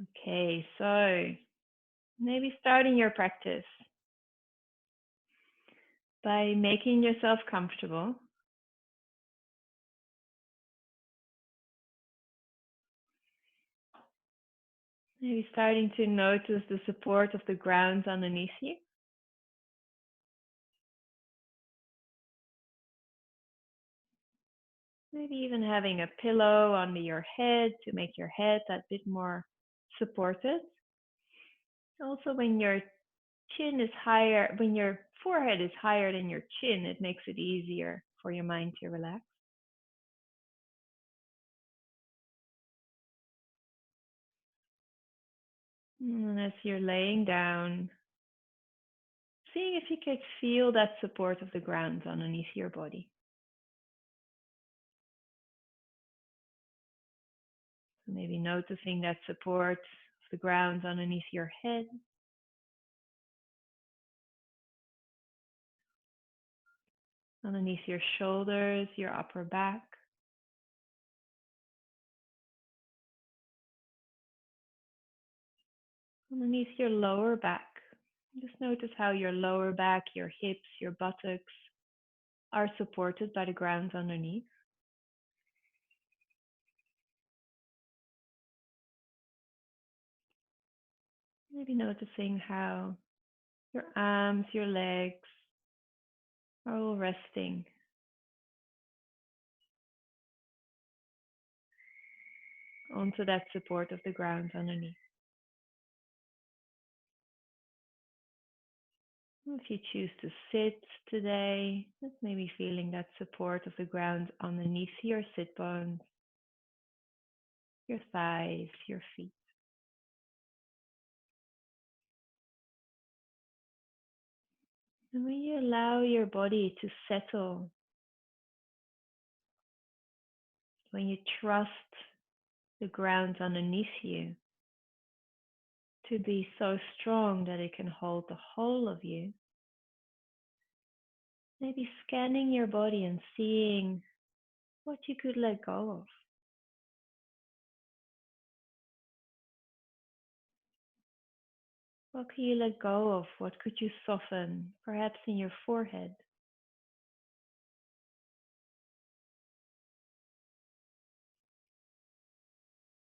Okay, so maybe starting your practice by making yourself comfortable. Maybe starting to notice the support of the ground underneath you. Maybe even having a pillow under your head to make your head that bit more supported. Also, when your chin is higher, when your forehead is higher than your chin, it makes it easier for your mind to relax. And as you're laying down, seeing if you could feel that support of the ground underneath your body. So maybe noticing that support of the ground underneath your head, underneath your shoulders, your upper back, underneath your lower back. Just notice how your lower back, your hips, your buttocks are supported by the ground underneath. Maybe noticing how your arms, your legs are all resting onto that support of the ground underneath. If you choose to sit today, just maybe feeling that support of the ground underneath your sit bones, your thighs, your feet. And when you allow your body to settle, when you trust the ground underneath you to be so strong that it can hold the whole of you, maybe scanning your body and seeing what you could let go of. What could you let go of? What could you soften? Perhaps in your forehead.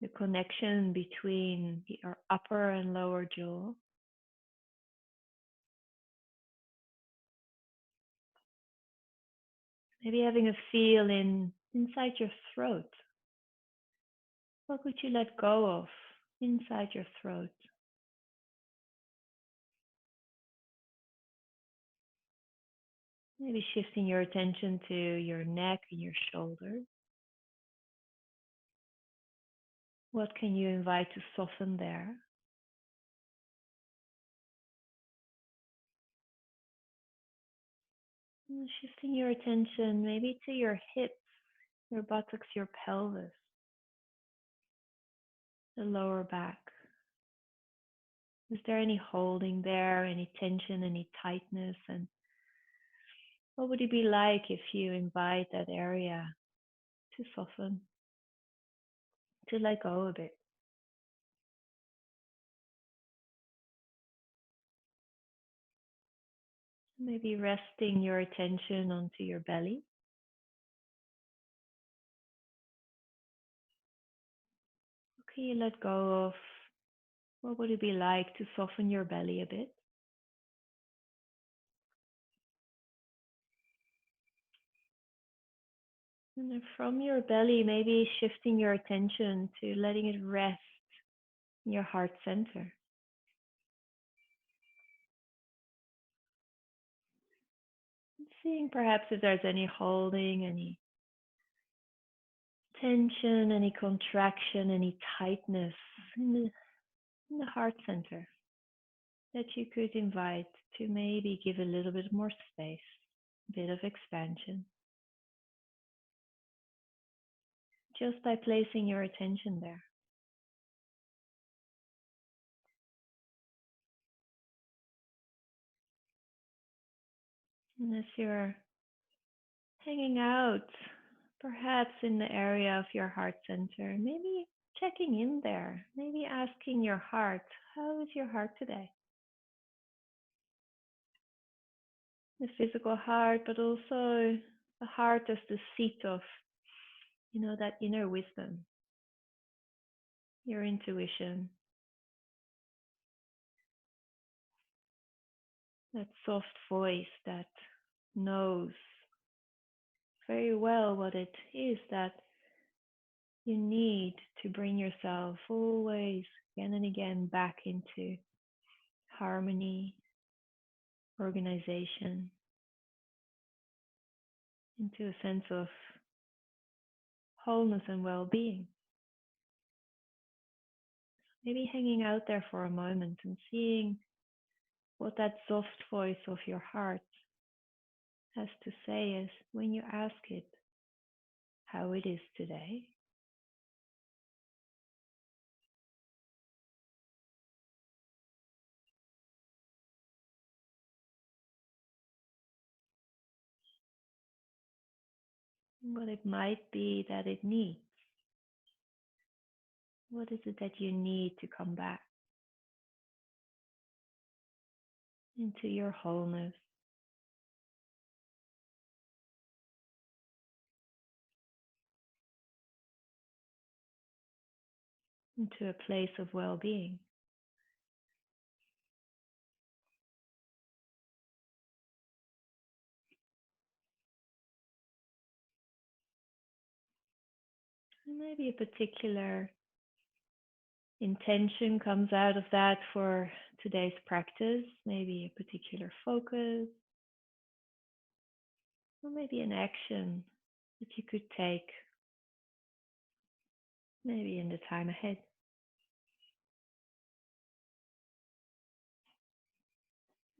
The connection between your upper and lower jaw. Maybe having a feel inside your throat. What could you let go of inside your throat? Maybe shifting your attention to your neck and your shoulders. What can you invite to soften there? And shifting your attention maybe to your hips, your buttocks, your pelvis, the lower back. Is there any holding there, any tension, any tightness? And what would it be like if you invite that area to soften, to let go a bit? Maybe resting your attention onto your belly. What can you let go of? What would it be like to soften your belly a bit? And then from your belly, maybe shifting your attention to letting it rest in your heart center. Seeing perhaps if there's any holding, any tension, any contraction, any tightness in the heart center that you could invite to maybe give a little bit more space, a bit of expansion, just by placing your attention there. And as you're hanging out, perhaps in the area of your heart center, maybe checking in there, maybe asking your heart, how is your heart today? The physical heart, but also the heart as the seat of, that inner wisdom, your intuition, that soft voice that knows very well what it is that you need to bring yourself always again and again back into harmony, organization, into a sense of wholeness and well being. Maybe hanging out there for a moment and seeing what that soft voice of your heart has to say is when you ask it how it is today. What it might be that it needs. What is it that you need to come back into your wholeness, into a place of well being? And maybe a particular intention comes out of that for today's practice, maybe a particular focus, or maybe an action that you could take maybe in the time ahead.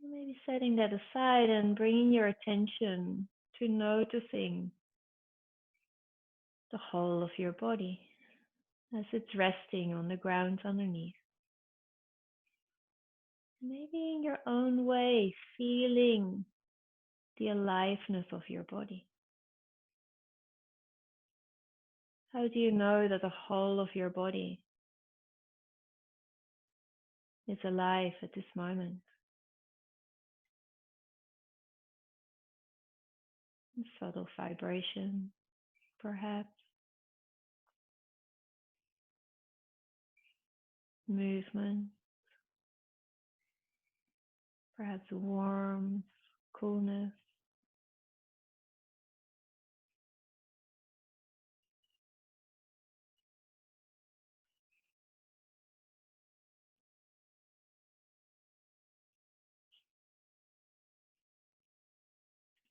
Maybe setting that aside and bringing your attention to noticing the whole of your body as it's resting on the ground underneath. Maybe in your own way, feeling the aliveness of your body. How do you know that the whole of your body is alive at this moment? Subtle vibration, perhaps, movement, perhaps warmth, coolness.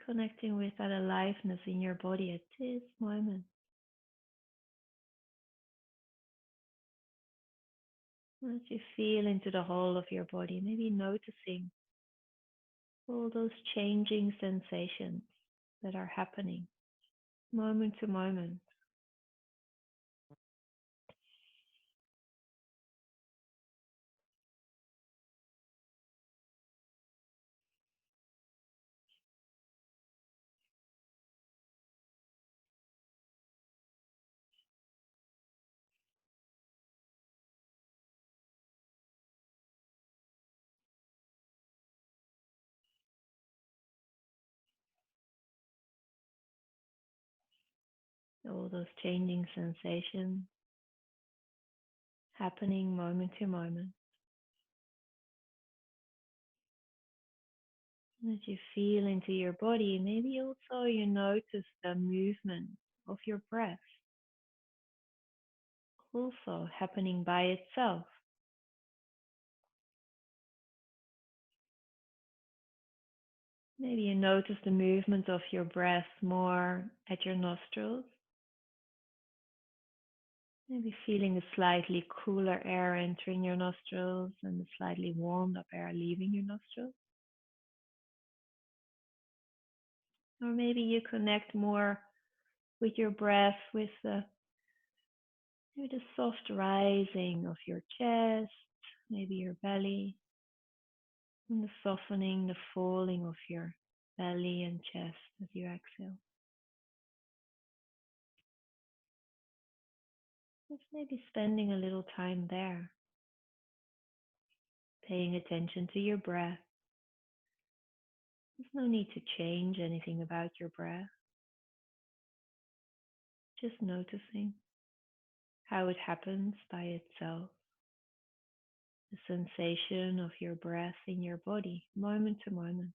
Connecting with that aliveness in your body at this moment. As you feel into the whole of your body, maybe noticing all those changing sensations that are happening moment to moment. All those changing sensations happening moment to moment. And as you feel into your body, maybe also you notice the movement of your breath also happening by itself. Maybe you notice the movement of your breath more at your nostrils. Maybe feeling the slightly cooler air entering your nostrils and the slightly warmed up air leaving your nostrils. Or maybe you connect more with your breath, with maybe the soft rising of your chest, maybe your belly, and the softening, the falling of your belly and chest as you exhale. Just maybe spending a little time there, paying attention to your breath. There's no need to change anything about your breath, just noticing how it happens by itself, the sensation of your breath in your body, moment to moment.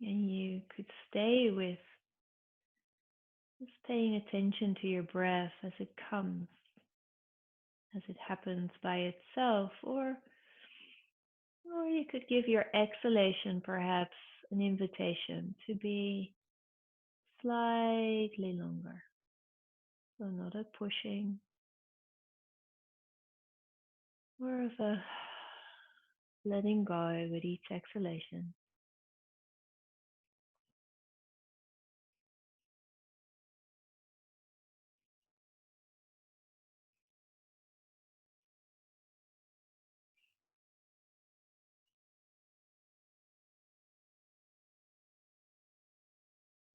And you could stay with just paying attention to your breath as it comes, as it happens by itself, or you could give your exhalation perhaps an invitation to be slightly longer. So not a pushing, more of a letting go with each exhalation.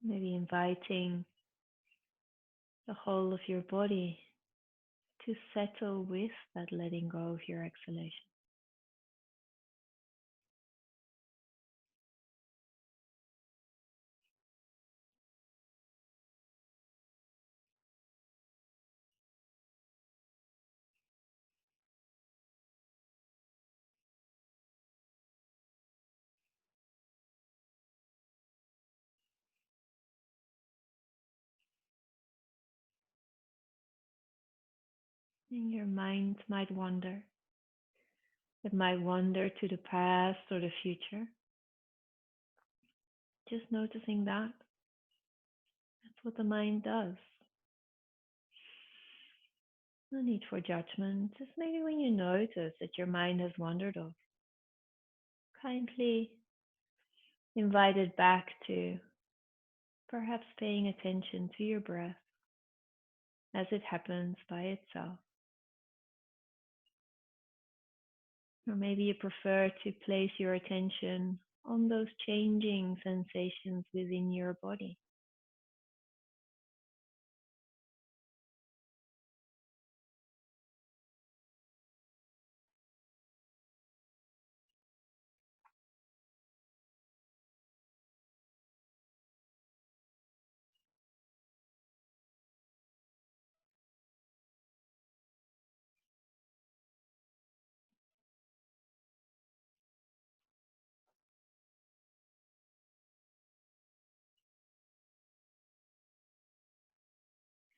Maybe inviting the whole of your body to settle with that letting go of your exhalation. And your mind might wander. It might wander to the past or the future. Just noticing that. That's what the mind does. No need for judgment. Just maybe when you notice that your mind has wandered off, kindly invite it back to perhaps paying attention to your breath as it happens by itself. Or maybe you prefer to place your attention on those changing sensations within your body.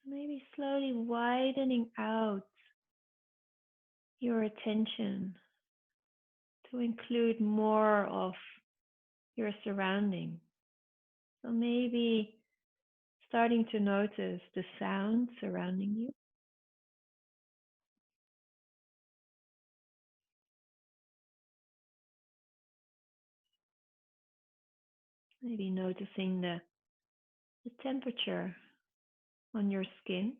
Maybe slowly widening out your attention to include more of your surroundings. So maybe starting to notice the sound surrounding you. Maybe noticing the temperature on your skin.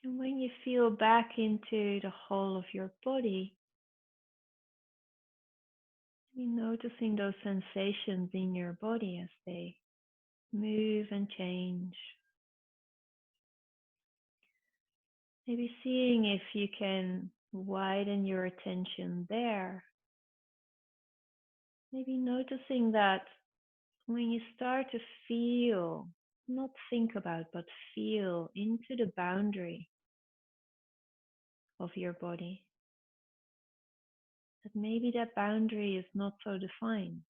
And when you feel back into the whole of your body, be noticing those sensations in your body as they move and change. Maybe seeing if you can widen your attention there. Maybe noticing that when you start to feel, not think about, but feel into the boundary of your body, that maybe that boundary is not so defined.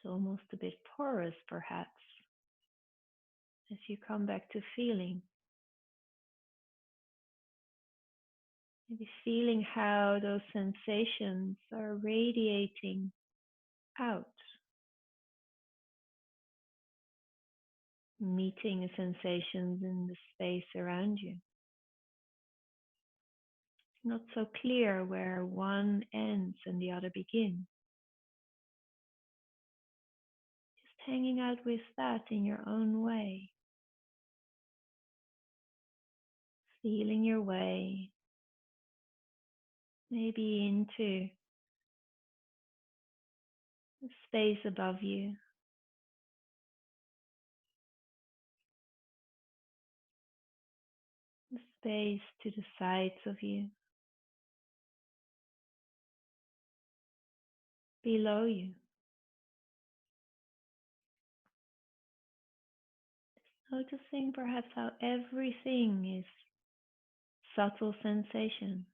It's almost a bit porous, perhaps, as you come back to feeling. Maybe feeling how those sensations are radiating out, meeting the sensations in the space around you. Not so clear where one ends and the other begins. Just hanging out with that in your own way. Feeling your way, maybe into the space above you, the space to the sides of you, below you. Noticing perhaps how everything is subtle sensation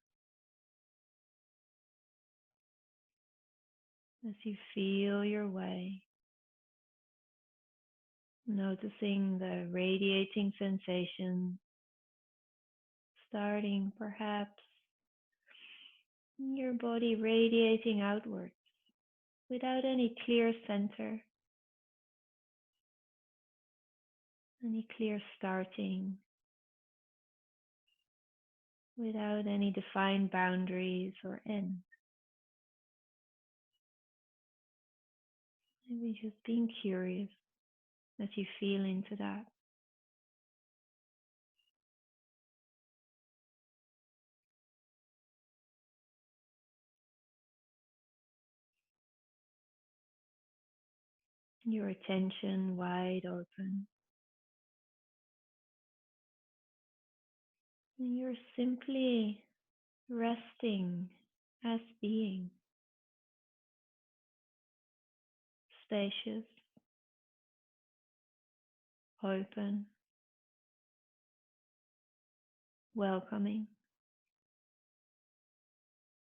as you feel your way. Noticing the radiating sensation starting perhaps in your body radiating outwards without any clear center, any clear starting, without any defined boundaries or end. Maybe just being curious as you feel into that. Your attention wide open. And you're simply resting as being spacious, open, welcoming.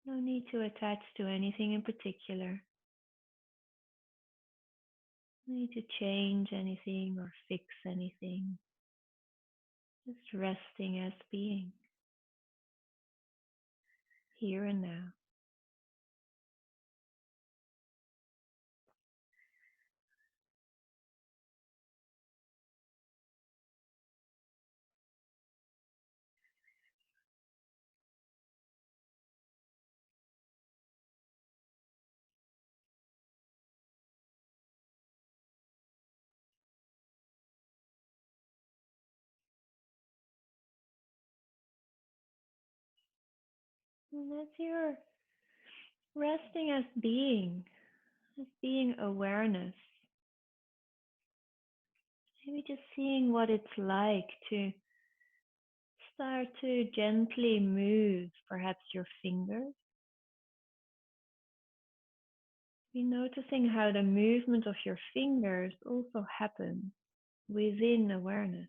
No need to attach to anything in particular. No need to change anything or fix anything. Just resting as being, here and now. And as you're resting as being awareness, maybe just seeing what it's like to start to gently move perhaps your fingers. Be noticing how the movement of your fingers also happens within awareness.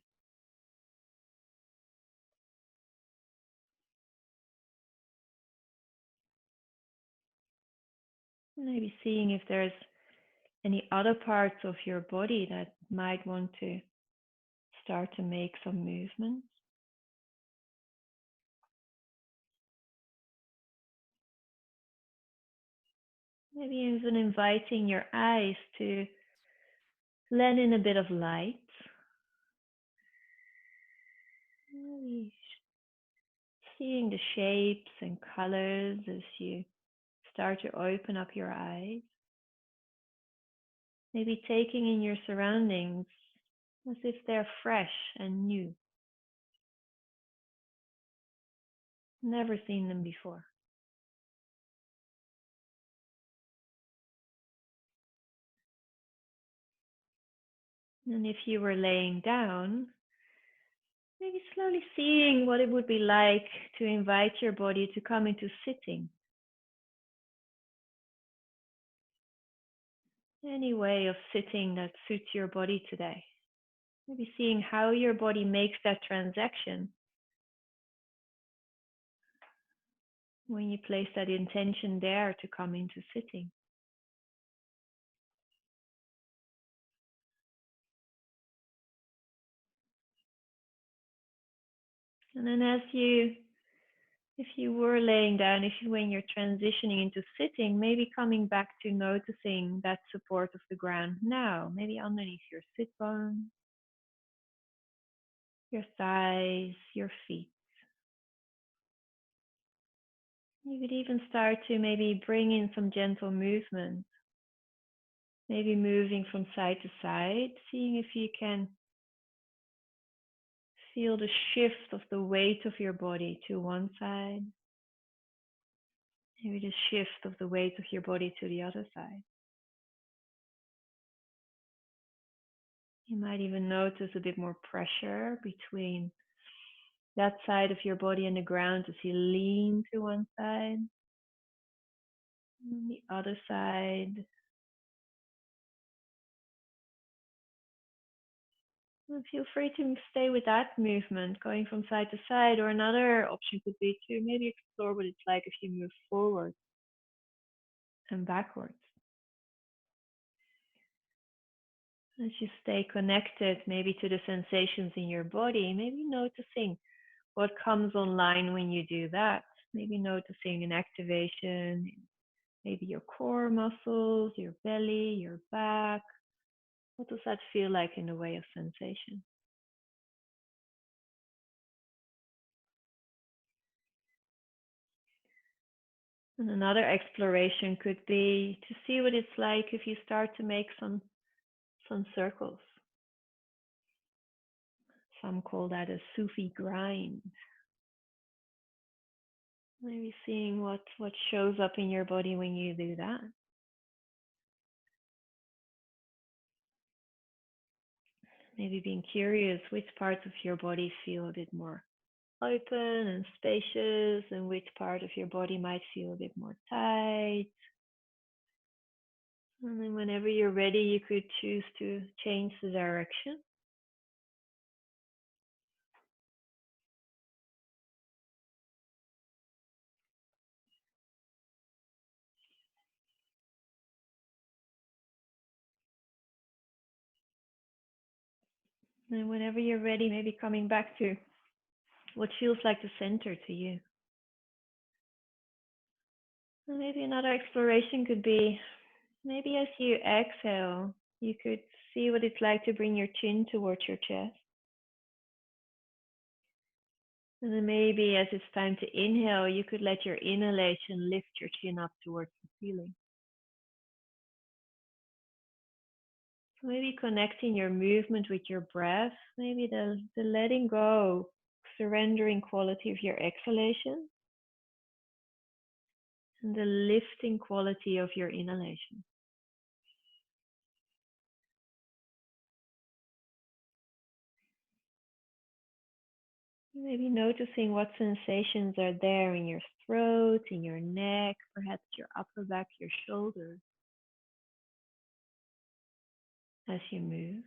Maybe seeing if there's any other parts of your body that might want to start to make some movement. Maybe even inviting your eyes to let in a bit of light. Maybe seeing the shapes and colors as you start to open up your eyes. Maybe taking in your surroundings as if they're fresh and new. Never seen them before. And if you were laying down, maybe slowly seeing what it would be like to invite your body to come into sitting. Any way of sitting that suits your body today. Maybe seeing how your body makes that transaction when you place that intention there to come into sitting. And then if you were laying down, when you're transitioning into sitting, maybe coming back to noticing that support of the ground now, maybe underneath your sit bone, your thighs, your feet. You could even start to maybe bring in some gentle movement, maybe moving from side to side, seeing if you can feel the shift of the weight of your body to one side, maybe the shift of the weight of your body to the other side. You might even notice a bit more pressure between that side of your body and the ground as you lean to one side and the other side. And feel free to stay with that movement, going from side to side, or another option could be to maybe explore what it's like if you move forward and backwards. As you stay connected, maybe to the sensations in your body, maybe noticing what comes online when you do that. Maybe noticing an activation, maybe your core muscles, your belly, your back. What does that feel like in the way of sensation? And another exploration could be to see what it's like if you start to make some circles. Some call that a Sufi grind. Maybe seeing what shows up in your body when you do that. Maybe being curious which parts of your body feel a bit more open and spacious, and which part of your body might feel a bit more tight. And then whenever you're ready, you could choose to change the direction. And whenever you're ready, maybe coming back to what feels like the center to you. And maybe another exploration could be maybe as you exhale, you could see what it's like to bring your chin towards your chest. And then maybe as it's time to inhale, you could let your inhalation lift your chin up towards the ceiling. So maybe connecting your movement with your breath, maybe the letting go, surrendering quality of your exhalation, and the lifting quality of your inhalation. Maybe noticing what sensations are there in your throat, in your neck, perhaps your upper back, your shoulders as you move.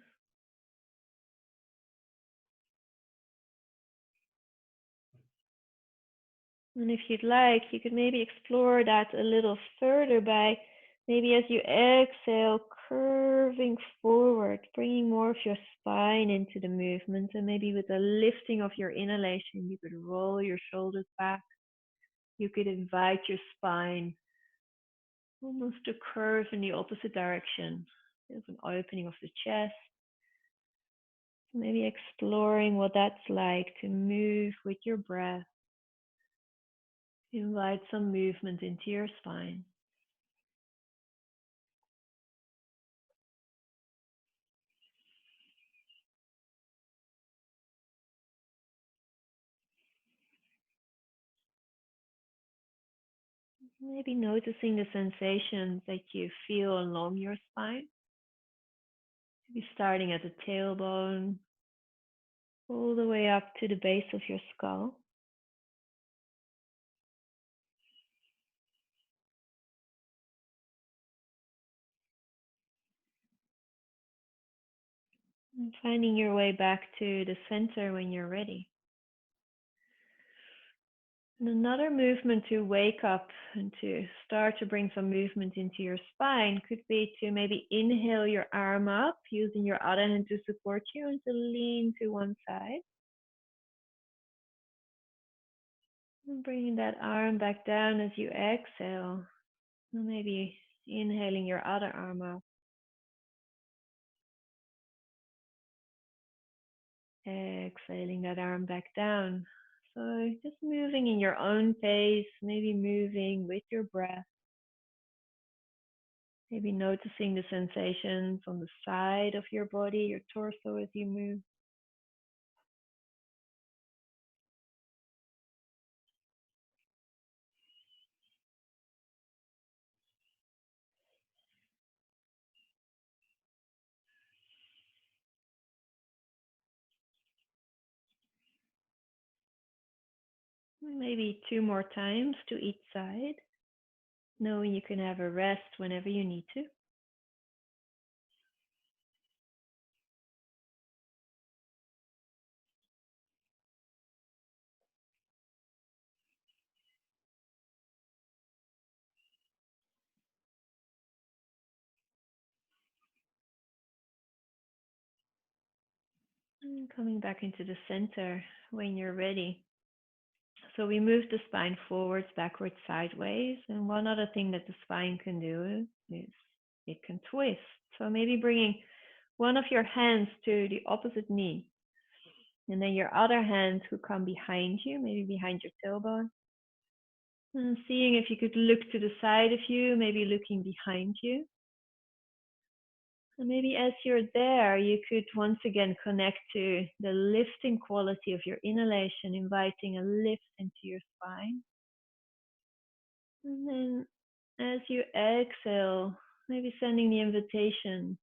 And if you'd like, you could maybe explore that a little further by maybe as you exhale, curving forward, bringing more of your spine into the movement. And maybe with the lifting of your inhalation, you could roll your shoulders back. You could invite your spine almost to curve in the opposite direction. There's an opening of the chest. Maybe exploring what that's like to move with your breath. Invite some movement into your spine. Maybe noticing the sensations that you feel along your spine. Maybe starting at the tailbone, all the way up to the base of your skull. And finding your way back to the center when you're ready. And another movement to wake up and to start to bring some movement into your spine could be to maybe inhale your arm up, using your other hand to support you and to lean to one side. And bringing that arm back down as you exhale. And maybe inhaling your other arm up. Exhaling that arm back down. So just moving in your own pace, maybe moving with your breath. Maybe noticing the sensations on the side of your body, your torso as you move. Maybe two more times to each side, knowing you can have a rest whenever you need to. And coming back into the center when you're ready. So we move the spine forwards, backwards, sideways. And one other thing that the spine can do is it can twist. So maybe bringing one of your hands to the opposite knee. And then your other hands who come behind you, maybe behind your tailbone. And seeing if you could look to the side of you, maybe looking behind you. And maybe as you're there, you could once again connect to the lifting quality of your inhalation, inviting a lift into your spine. And then as you exhale, maybe sending the invitation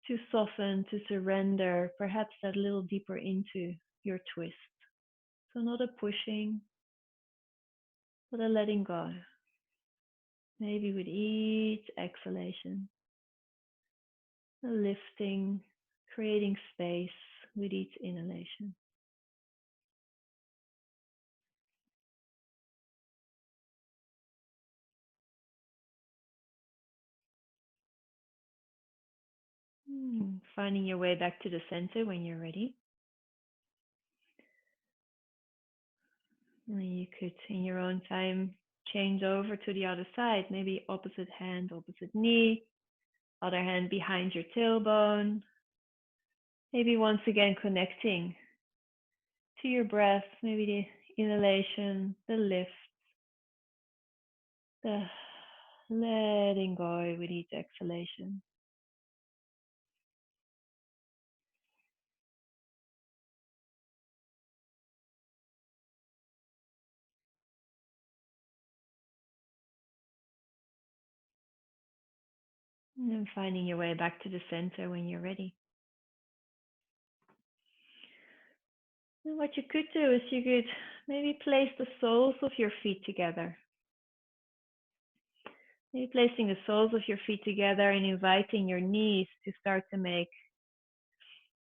to soften, to surrender, perhaps that little deeper into your twist. So not a pushing, but a letting go. Maybe with each exhalation, a lifting, creating space with each inhalation. Finding your way back to the center when you're ready. And you could, in your own time, change over to the other side, maybe opposite hand, opposite knee, other hand behind your tailbone. Maybe once again connecting to your breath, maybe the inhalation, the lift, the letting go with each exhalation. And then finding your way back to the center when you're ready. And what you could do is you could maybe place the soles of your feet together. Maybe placing the soles of your feet together and inviting your knees to start to make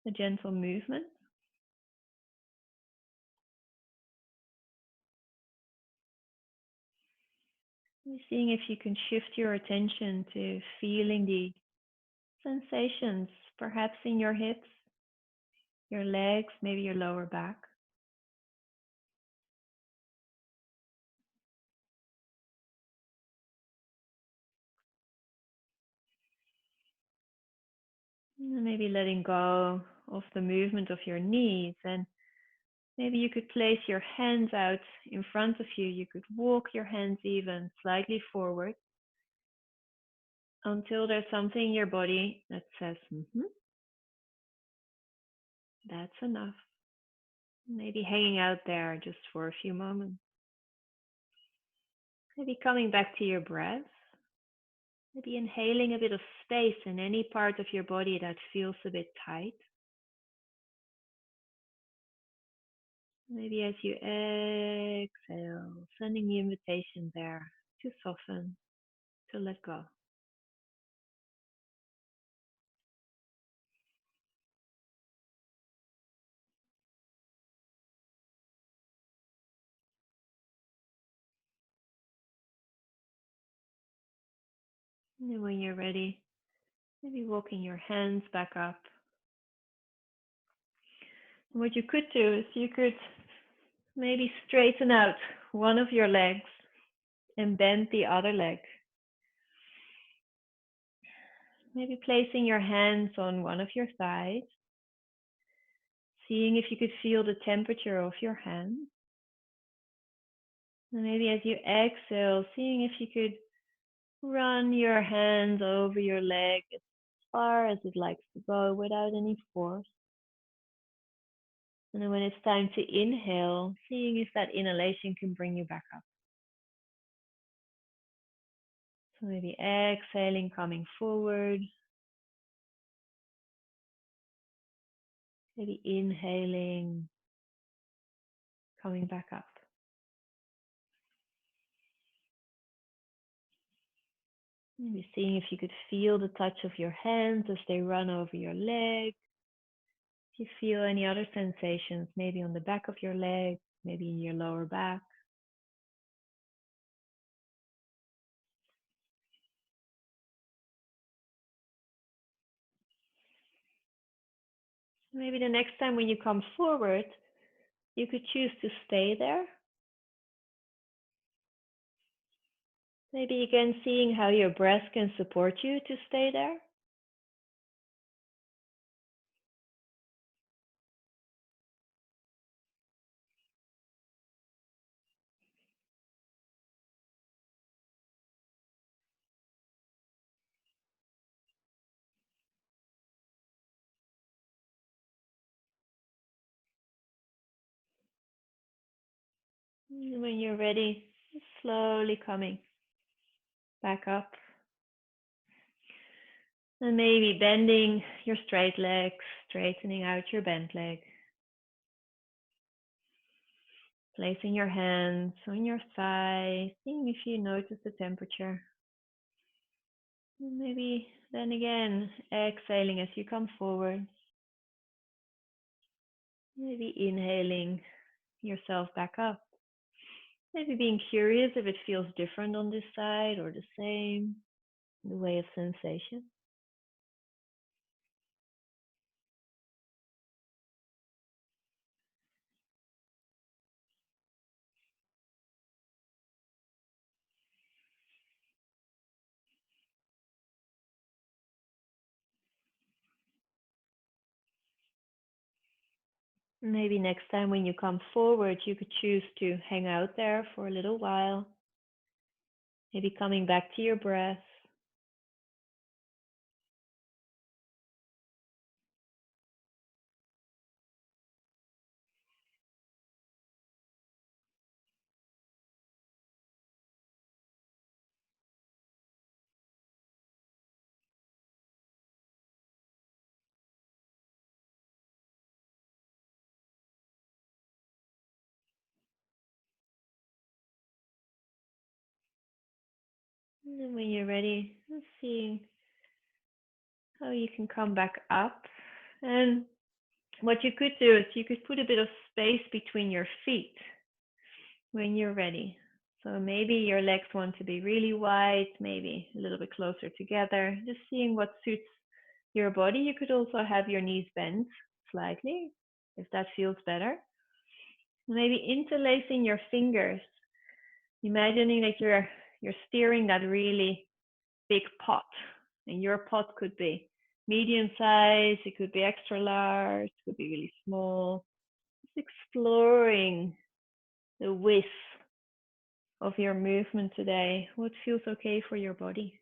a gentle movement. And seeing if you can shift your attention to feeling the sensations, perhaps in your hips, your legs, maybe your lower back. And maybe letting go of the movement of your knees. And maybe you could place your hands out in front of you. You could walk your hands even slightly forward until there's something in your body that says, that's enough. Maybe hanging out there just for a few moments. Maybe coming back to your breath. Maybe inhaling a bit of space in any part of your body that feels a bit tight. Maybe as you exhale, sending the invitation there to soften, to let go. And then when you're ready, maybe walking your hands back up. And what you could do is you could Maybe straighten out one of your legs and bend the other leg. Maybe placing your hands on one of your thighs, seeing if you could feel the temperature of your hands. And maybe as you exhale, seeing if you could run your hands over your leg as far as it likes to go without any force. And then when it's time to inhale, seeing if that inhalation can bring you back up. So maybe exhaling, coming forward. Maybe inhaling, coming back up. Maybe seeing if you could feel the touch of your hands as they run over your leg. If you feel any other sensations, maybe on the back of your leg, maybe in your lower back. Maybe the next time when you come forward, you could choose to stay there. Maybe again seeing how your breath can support you to stay there. And when you're ready, slowly coming back up. And maybe bending your straight leg, straightening out your bent leg. Placing your hands on your thigh, seeing if you notice the temperature. And maybe then again, exhaling as you come forward. Maybe inhaling yourself back up. Maybe being curious if it feels different on this side or the same, the way of sensation. Maybe next time when you come forward, you could choose to hang out there for a little while. Maybe coming back to your breath. And then when you're ready, seeing how you can come back up. And what you could do is you could put a bit of space between your feet when you're ready. So maybe your legs want to be really wide, maybe a little bit closer together, just seeing what suits your body. You could also have your knees bent slightly if that feels better. Maybe interlacing your fingers, imagining that you're steering that really big pot, and your pot could be medium size, it could be extra large, it could be really small. Just exploring the width of your movement today. What feels okay for your body?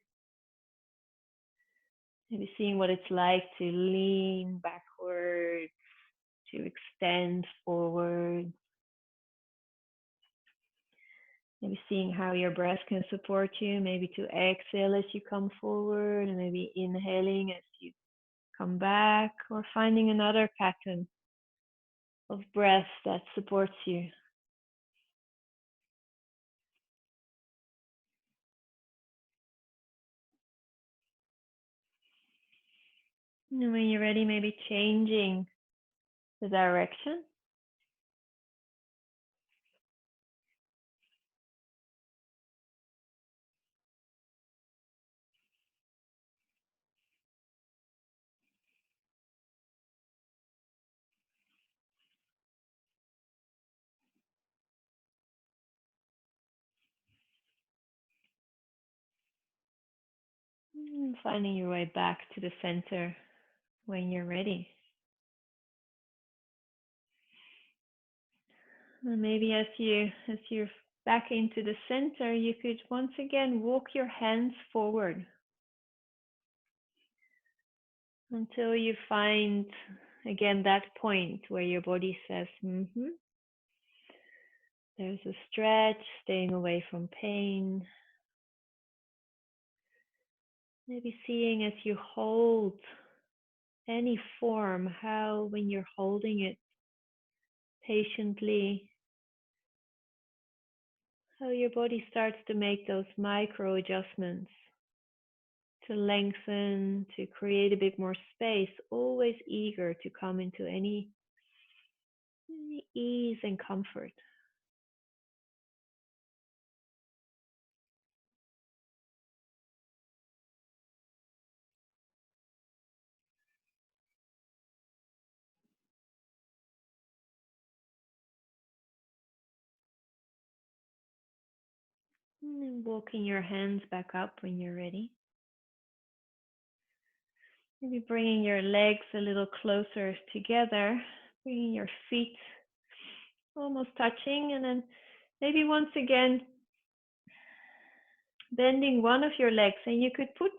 Maybe seeing what it's like to lean backwards, to extend forward. Maybe seeing how your breath can support you, maybe to exhale as you come forward, and maybe inhaling as you come back, or finding another pattern of breath that supports you. And when you're ready, maybe changing the direction. Finding your way back to the center when you're ready. And maybe as you're back into the center, you could once again walk your hands forward until you find again that point where your body says, there's a stretch, staying away from pain. Maybe seeing as you hold any form, how when you're holding it patiently, how your body starts to make those micro adjustments to lengthen, to create a bit more space, always eager to come into any ease and comfort. And then walking your hands back up when you're ready. Maybe bringing your legs a little closer together, bringing your feet almost touching, and then maybe once again bending one of your legs, and you could put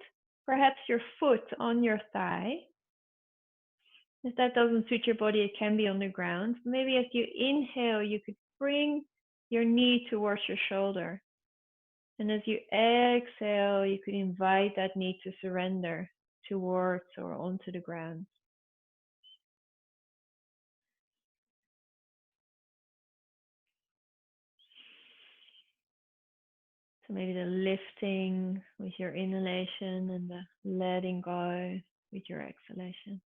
perhaps your foot on your thigh. If that doesn't suit your body, it can be on the ground. Maybe as you inhale, you could bring your knee towards your shoulder. And as you exhale, you could invite that knee to surrender towards or onto the ground. So maybe the lifting with your inhalation and the letting go with your exhalation.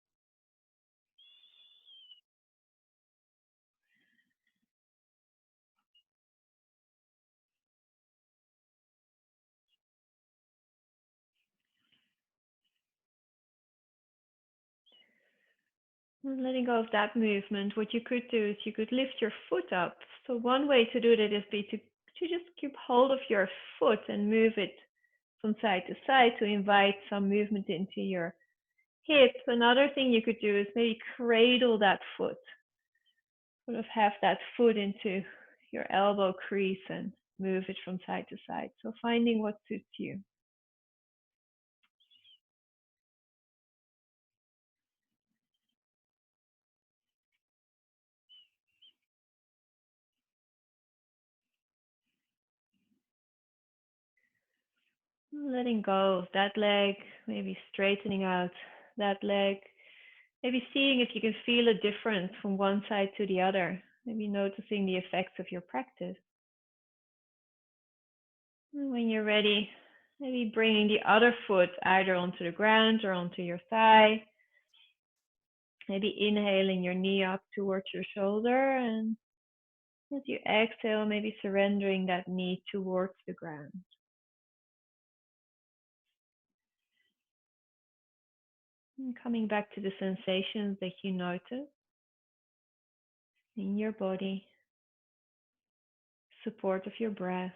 And letting go of that movement, what you could do is you could lift your foot up. So one way to do that is to just keep hold of your foot and move it from side to side to invite some movement into your hip. Another thing you could do is maybe cradle that foot, sort of have that foot into your elbow crease and move it from side to side. So finding what suits you. Letting go of that leg, maybe straightening out that leg. Maybe seeing if you can feel a difference from one side to the other. Maybe noticing the effects of your practice. And when you're ready, maybe bringing the other foot either onto the ground or onto your thigh. Maybe inhaling your knee up towards your shoulder, and as you exhale, maybe surrendering that knee towards the ground. And coming back to the sensations that you notice in your body, support of your breath,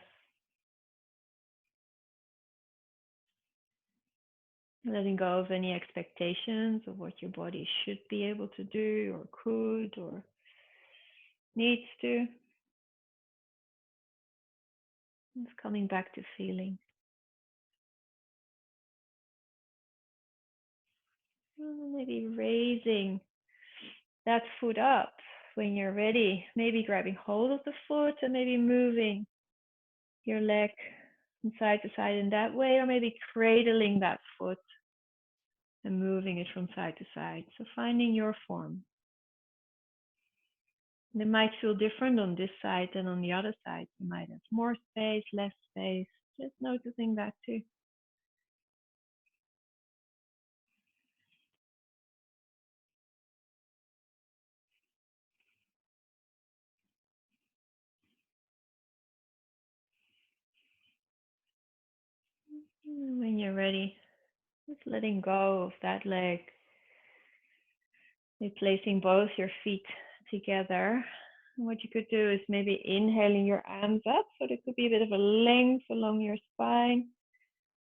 letting go of any expectations of what your body should be able to do or could or needs to. Just coming back to feeling. Maybe raising that foot up when you're ready. Maybe grabbing hold of the foot and maybe moving your leg from side to side in that way, or maybe cradling that foot and moving it from side to side. So finding your form. And it might feel different on this side than on the other side. You might have more space, less space. Just noticing that too. And when you're ready, just letting go of that leg. Replacing both your feet together. And what you could do is maybe inhaling your arms up, so there could be a bit of a length along your spine.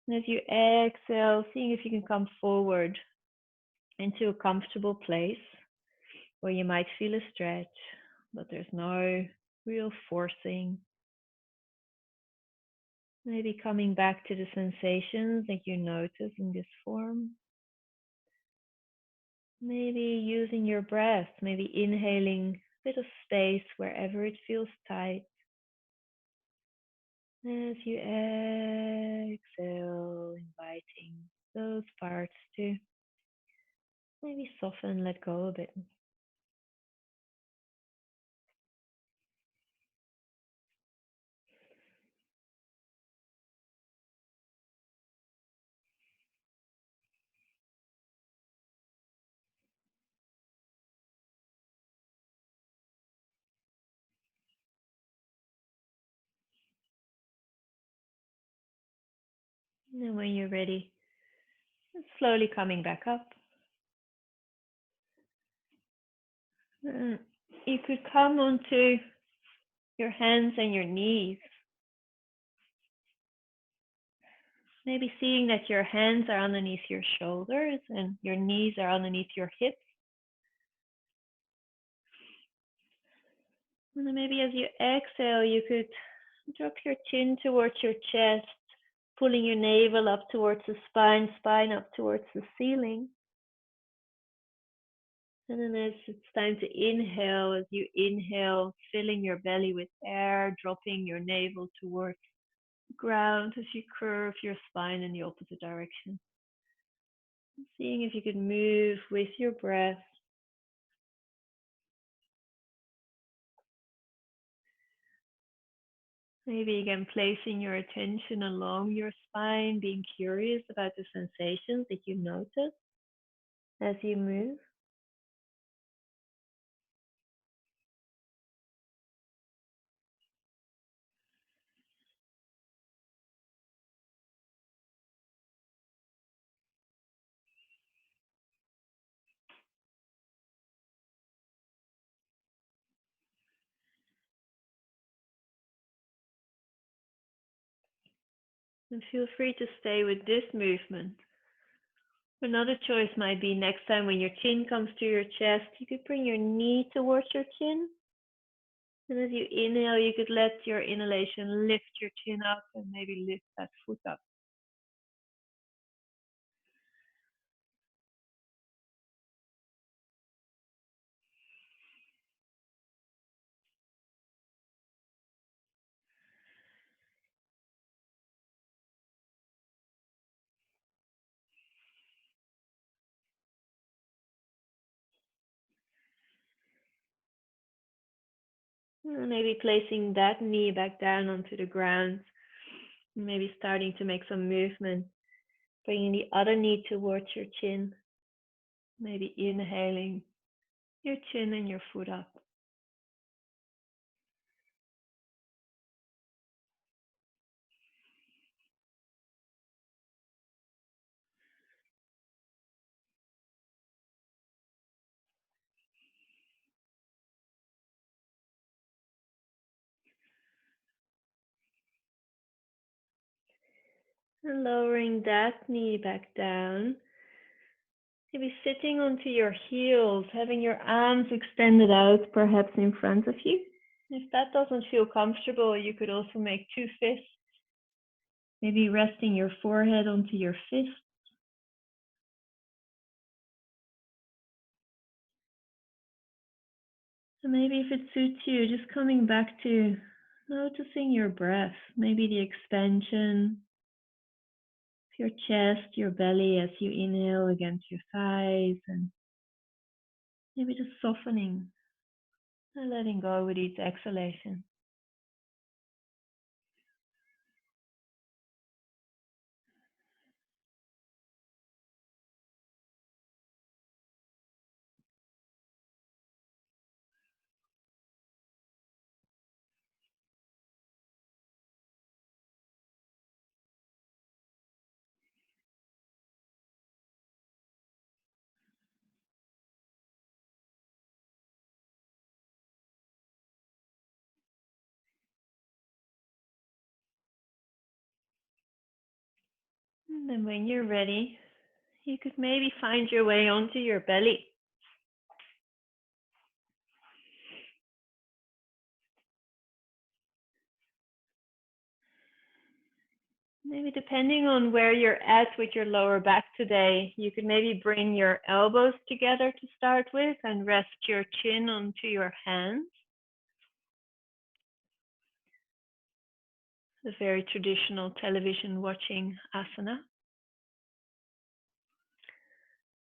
And as you exhale, seeing if you can come forward into a comfortable place where you might feel a stretch, but there's no real forcing. Maybe coming back to the sensations that you notice in this form. Maybe using your breath, maybe inhaling a bit of space wherever it feels tight. As you exhale, inviting those parts to maybe soften, let go a bit. And when you're ready, slowly coming back up. You could come onto your hands and your knees. Maybe seeing that your hands are underneath your shoulders and your knees are underneath your hips. And then maybe as you exhale, you could drop your chin towards your chest, pulling your navel up towards the spine, spine up towards the ceiling. And then as it's time to inhale, as you inhale, filling your belly with air, dropping your navel towards the ground as you curve your spine in the opposite direction. Seeing if you could move with your breath. Maybe again placing your attention along your spine, being curious about the sensations that you notice as you move. And feel free to stay with this movement. Another choice might be next time when your chin comes to your chest, you could bring your knee towards your chin. And as you inhale, you could let your inhalation lift your chin up and maybe lift that foot up. And maybe placing that knee back down onto the ground. Maybe starting to make some movement. Bringing the other knee towards your chin. Maybe inhaling your chin and your foot up. And lowering that knee back down. Maybe sitting onto your heels, having your arms extended out, perhaps in front of you. If that doesn't feel comfortable, you could also make two fists. Maybe resting your forehead onto your fist. And maybe if it suits you, just coming back to noticing your breath, maybe the expansion of your chest, your belly as you inhale against your thighs, and maybe just softening and letting go with each exhalation. And then when you're ready, you could maybe find your way onto your belly. Maybe depending on where you're at with your lower back today, you could maybe bring your elbows together to start with and rest your chin onto your hands. The very traditional television watching asana.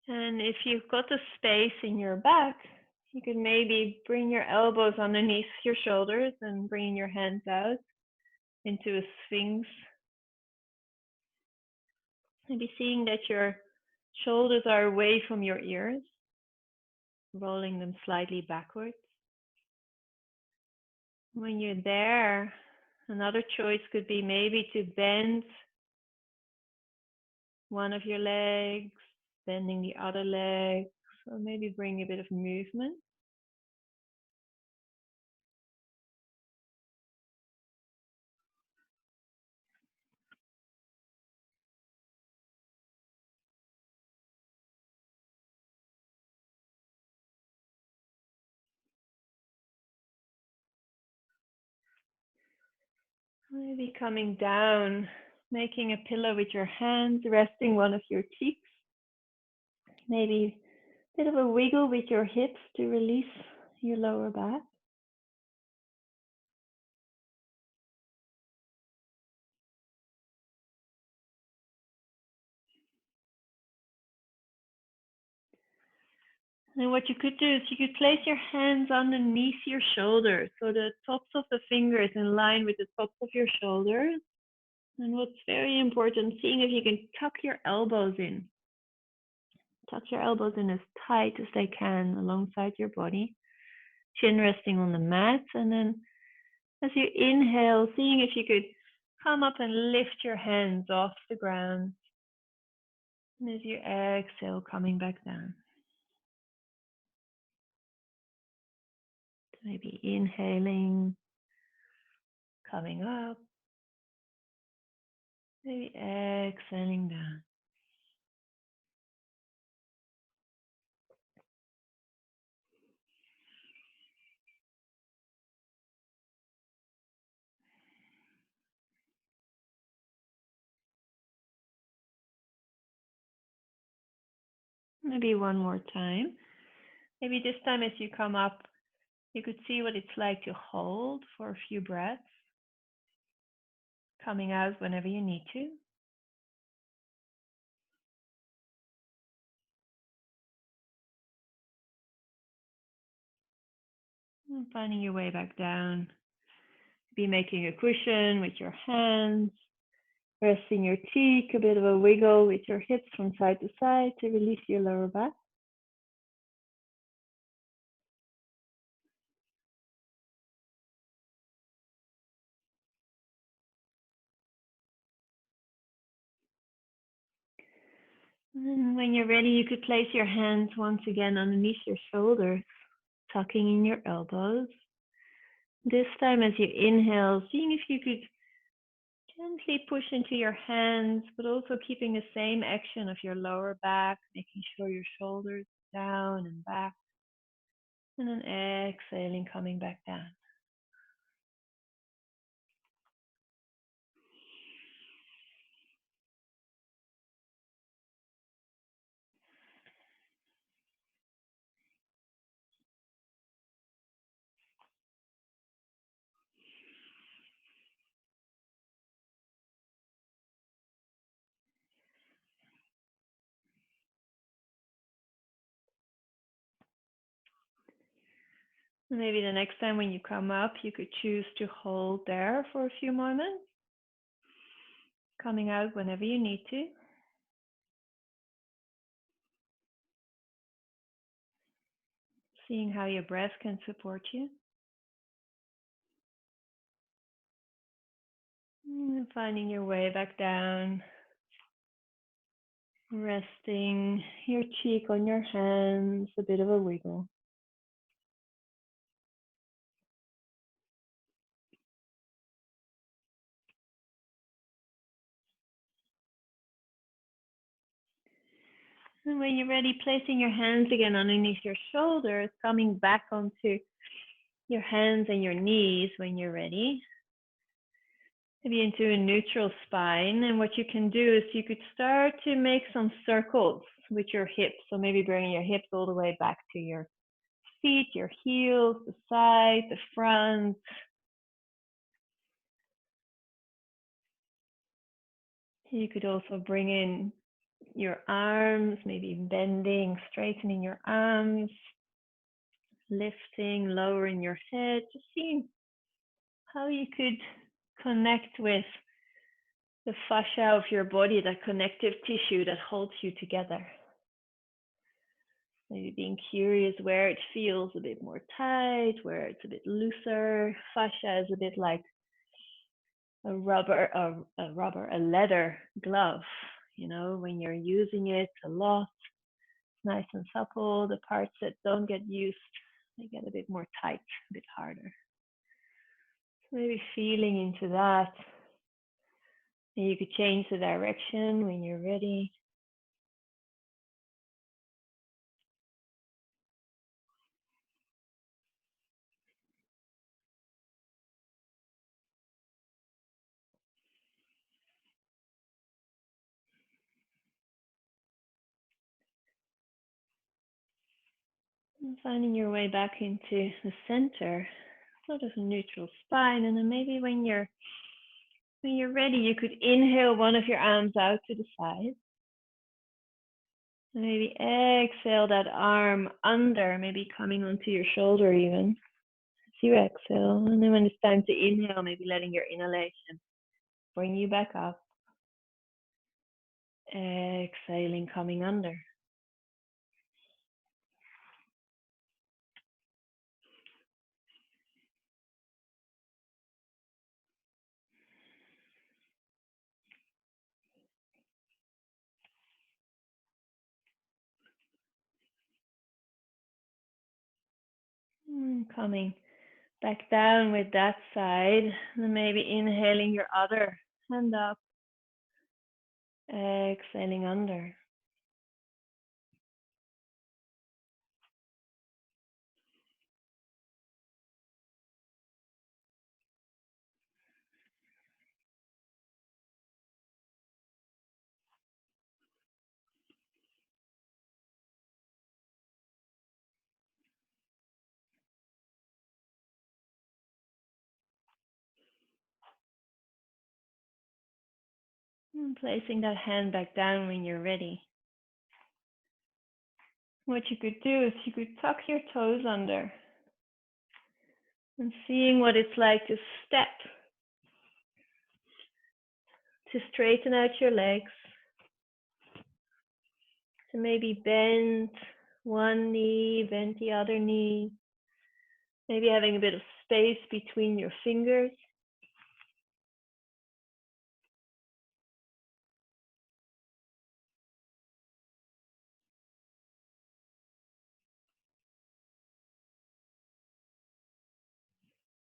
And if you've got the space in your back, you could maybe bring your elbows underneath your shoulders and bring your hands out into a sphinx. Maybe seeing that your shoulders are away from your ears, rolling them slightly backwards. When you're there, another choice could be maybe to bend one of your legs, bending the other leg, or maybe bring a bit of movement. Maybe coming down, making a pillow with your hands, resting one of your cheeks. Maybe a bit of a wiggle with your hips to release your lower back. And what you could do is you could place your hands underneath your shoulders, so the tops of the fingers in line with the tops of your shoulders. And what's very important, seeing if you can tuck your elbows in. Tuck your elbows in as tight as they can alongside your body. Chin resting on the mat. And then as you inhale, seeing if you could come up and lift your hands off the ground. And as you exhale, coming back down. Maybe inhaling, coming up. Maybe exhaling down. Maybe one more time. Maybe this time as you come up, you could see what it's like to hold for a few breaths. Coming out whenever you need to. And finding your way back down. Be making a cushion with your hands. Resting your cheek, a bit of a wiggle with your hips from side to side to release your lower back. And when you're ready, you could place your hands once again underneath your shoulders, tucking in your elbows. This time as you inhale, seeing if you could gently push into your hands, but also keeping the same action of your lower back, making sure your shoulders down and back. And then exhaling, coming back down. Maybe the next time when you come up, you could choose to hold there for a few moments, coming out whenever you need to. Seeing how your breath can support you. And finding your way back down. Resting your cheek on your hands, a bit of a wiggle. And when you're ready, placing your hands again underneath your shoulders, coming back onto your hands and your knees when you're ready. Maybe into a neutral spine. And what you can do is you could start to make some circles with your hips. So maybe bringing your hips all the way back to your feet, your heels, the side, the front. You could also bring in your arms, maybe bending, straightening your arms, lifting, lowering your head, just seeing how you could connect with the fascia of your body, that connective tissue that holds you together. Maybe being curious where it feels a bit more tight, where it's a bit looser. Fascia is a bit like a leather glove. You know, when you're using it a lot, it's nice and supple. The parts that don't get used, they get a bit more tight, a bit harder. So maybe feeling into that. And you could change the direction when you're ready. And finding your way back into the center, sort of a neutral spine. And then maybe when you're ready, you could inhale one of your arms out to the side. And maybe exhale that arm under, maybe coming onto your shoulder even. As you exhale. And then when it's time to inhale, maybe letting your inhalation bring you back up. Exhaling, coming under. And coming back down with that side. And then maybe inhaling your other hand up. Exhaling under. And placing that hand back down when you're ready. What you could do is you could tuck your toes under and seeing what it's like to step, to straighten out your legs, to maybe bend one knee, bend the other knee, maybe having a bit of space between your fingers.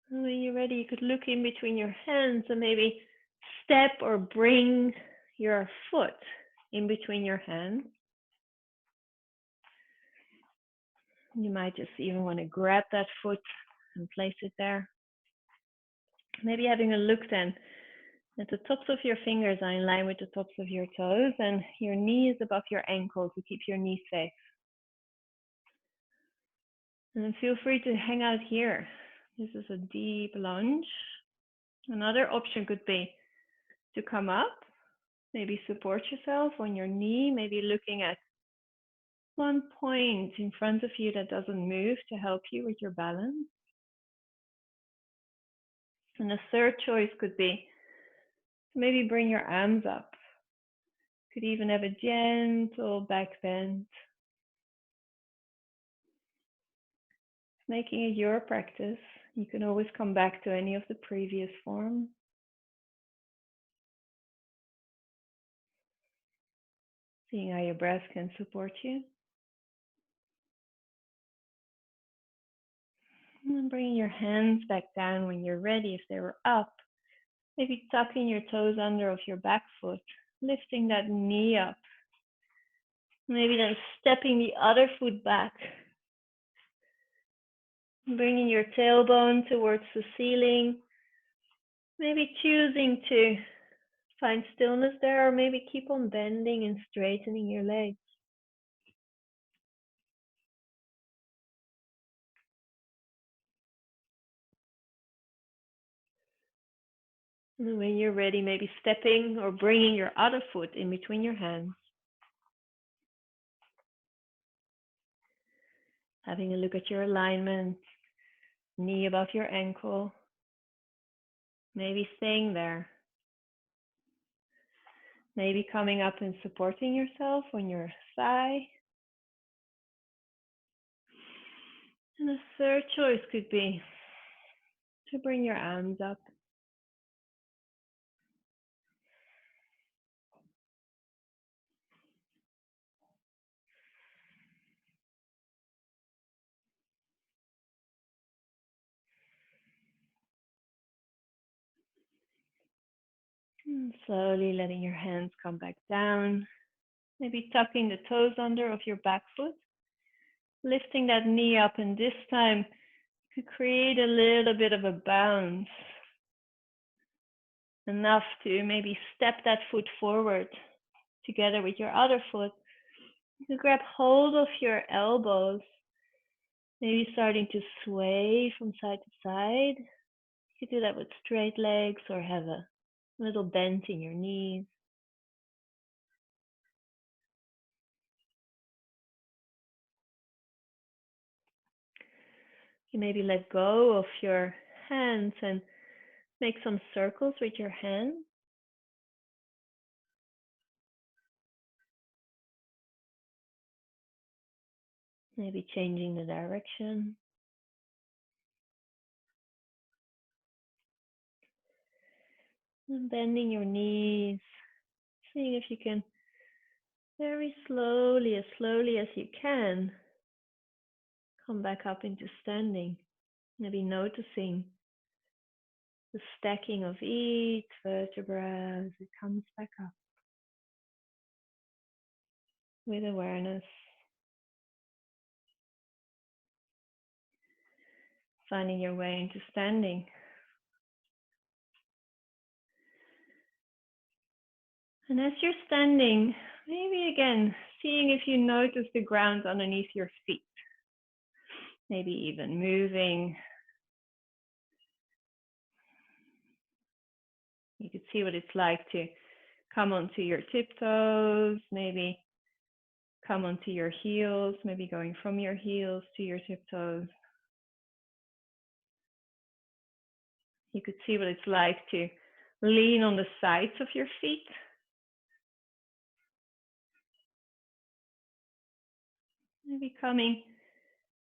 And when you're ready, you could look in between your hands and maybe step or bring your foot in between your hands. You might just even want to grab that foot and place it there. Maybe having a look then at the tops of your fingers are in line with the tops of your toes, and your knee is above your ankle to keep your knee safe. And then feel free to hang out here. This is a deep lunge. Another option could be to come up, maybe support yourself on your knee, maybe looking at one point in front of you that doesn't move to help you with your balance. And a third choice could be maybe bring your arms up. Could even have a gentle back bend. Making it your practice. You can always come back to any of the previous forms. Seeing how your breath can support you. And then bringing your hands back down when you're ready. If they were up, maybe tucking your toes under of your back foot, lifting that knee up Maybe then stepping the other foot back, bringing your tailbone towards the ceiling. Maybe choosing to find stillness there, or maybe keep on bending and straightening your legs. And when you're ready, maybe stepping or bringing your other foot in between your hands. Having a look at your alignment, knee above your ankle. Maybe staying there. Maybe coming up and supporting yourself on your thigh. And a third choice could be to bring your arms up. And slowly letting your hands come back down. Maybe tucking the toes under of your back foot. Lifting that knee up, and this time you could create a little bit of a bounce. Enough to maybe step that foot forward together with your other foot. You can grab hold of your elbows, maybe starting to sway from side to side. You could do that with straight legs or have a little bend in your knees. You maybe let go of your hands and make some circles with your hands. Maybe changing the direction. And bending your knees. Seeing if you can very slowly, as slowly as you can, come back up into standing. Maybe noticing the stacking of each vertebra as it comes back up with awareness. Finding your way into standing. And as you're standing, maybe again, seeing if you notice the ground underneath your feet. Maybe even moving. You could see what it's like to come onto your tiptoes, maybe come onto your heels, maybe going from your heels to your tiptoes. You could see what it's like to lean on the sides of your feet. Maybe coming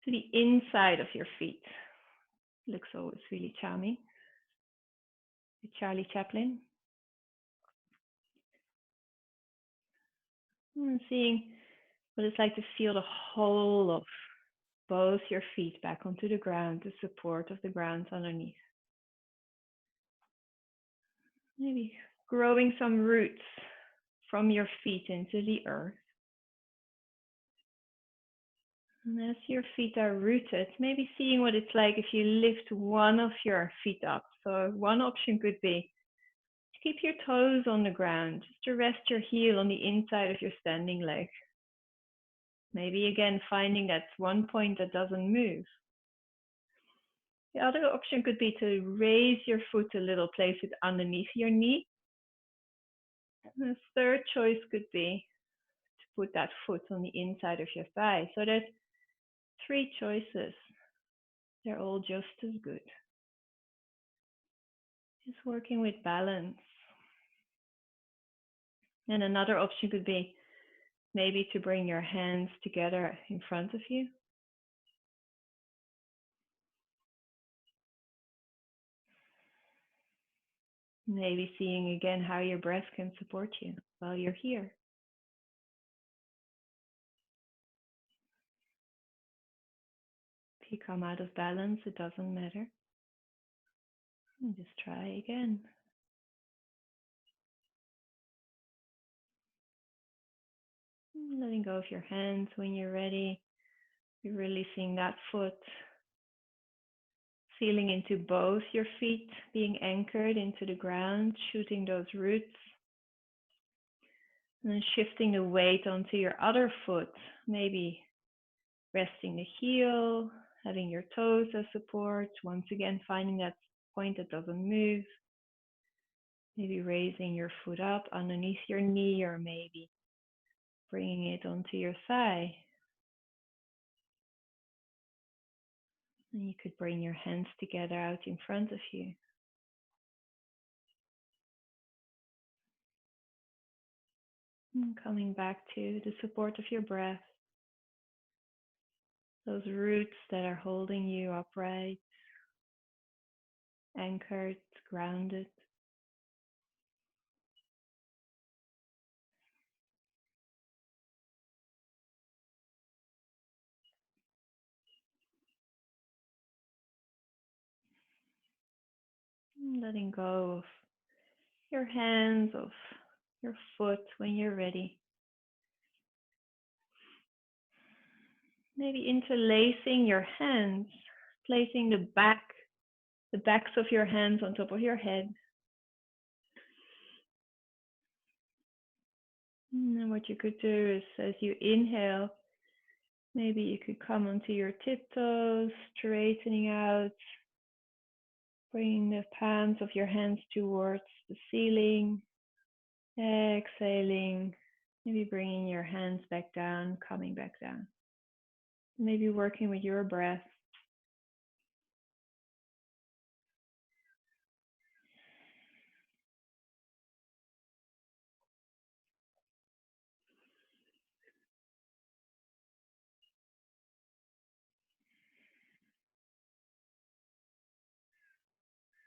to the inside of your feet. Looks always really charming. Charlie Chaplin. And seeing what it's like to feel the whole of both your feet back onto the ground, the support of the ground underneath. Maybe growing some roots from your feet into the earth. And as your feet are rooted, maybe seeing what it's like if you lift one of your feet up. So one option could be to keep your toes on the ground, just to rest your heel on the inside of your standing leg. Maybe again, finding that one point that doesn't move. The other option could be to raise your foot a little, place it underneath your knee. And the third choice could be to put that foot on the inside of your thigh. So there's 3 choices. They're all just as good. Just working with balance. And another option could be maybe to bring your hands together in front of you. Maybe seeing again how your breath can support you while you're here. If you come out of balance, it doesn't matter. And just try again. Letting go of your hands when you're ready. You're releasing that foot, feeling into both your feet, being anchored into the ground, shooting those roots. And then shifting the weight onto your other foot, maybe resting the heel, having your toes as support. Once again, finding that point that doesn't move. Maybe raising your foot up underneath your knee, or maybe bringing it onto your thigh. And you could bring your hands together out in front of you. And coming back to the support of your breath. Those roots that are holding you upright, anchored, grounded. Letting go of your hands, of your foot when you're ready. Maybe interlacing your hands, placing the backs of your hands on top of your head. And what you could do is, as you inhale, maybe you could come onto your tiptoes, straightening out, bringing the palms of your hands towards the ceiling. Exhaling, maybe bringing your hands back down, coming back down. Maybe working with your breath.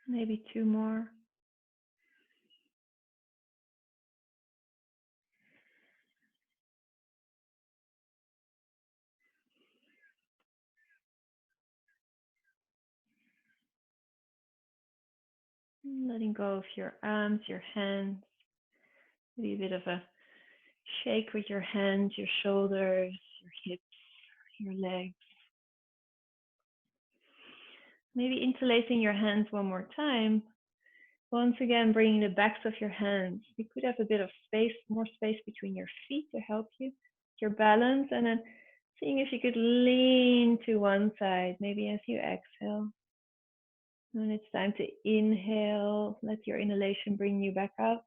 Maybe two more. Letting go of your arms, your hands. Maybe a bit of a shake with your hands, your shoulders, your hips, your legs. Maybe interlacing your hands one more time. Once again, bringing the backs of your hands. You could have a bit of space, more space between your feet to help you, your balance, and then seeing if you could lean to one side, maybe as you exhale. When it's time to inhale, let your inhalation bring you back up.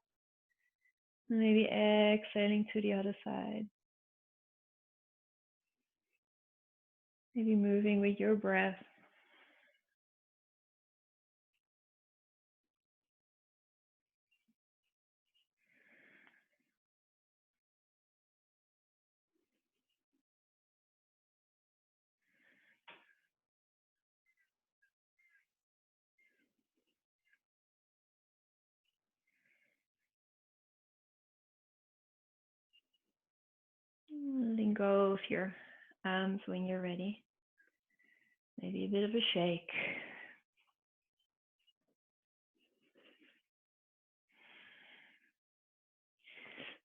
And maybe exhaling to the other side. Maybe moving with your breath. Letting go of your arms when you're ready. Maybe a bit of a shake.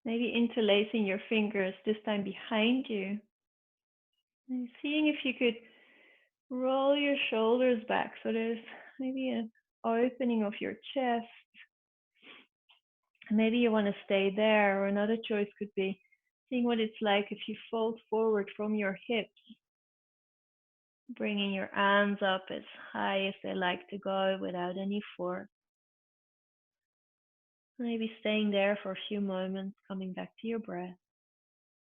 Maybe interlacing your fingers, this time behind you. And seeing if you could roll your shoulders back so there's maybe an opening of your chest. Maybe you want to stay there, or another choice could be seeing what it's like if you fold forward from your hips, bringing your arms up as high as they like to go without any force. Maybe staying there for a few moments, coming back to your breath,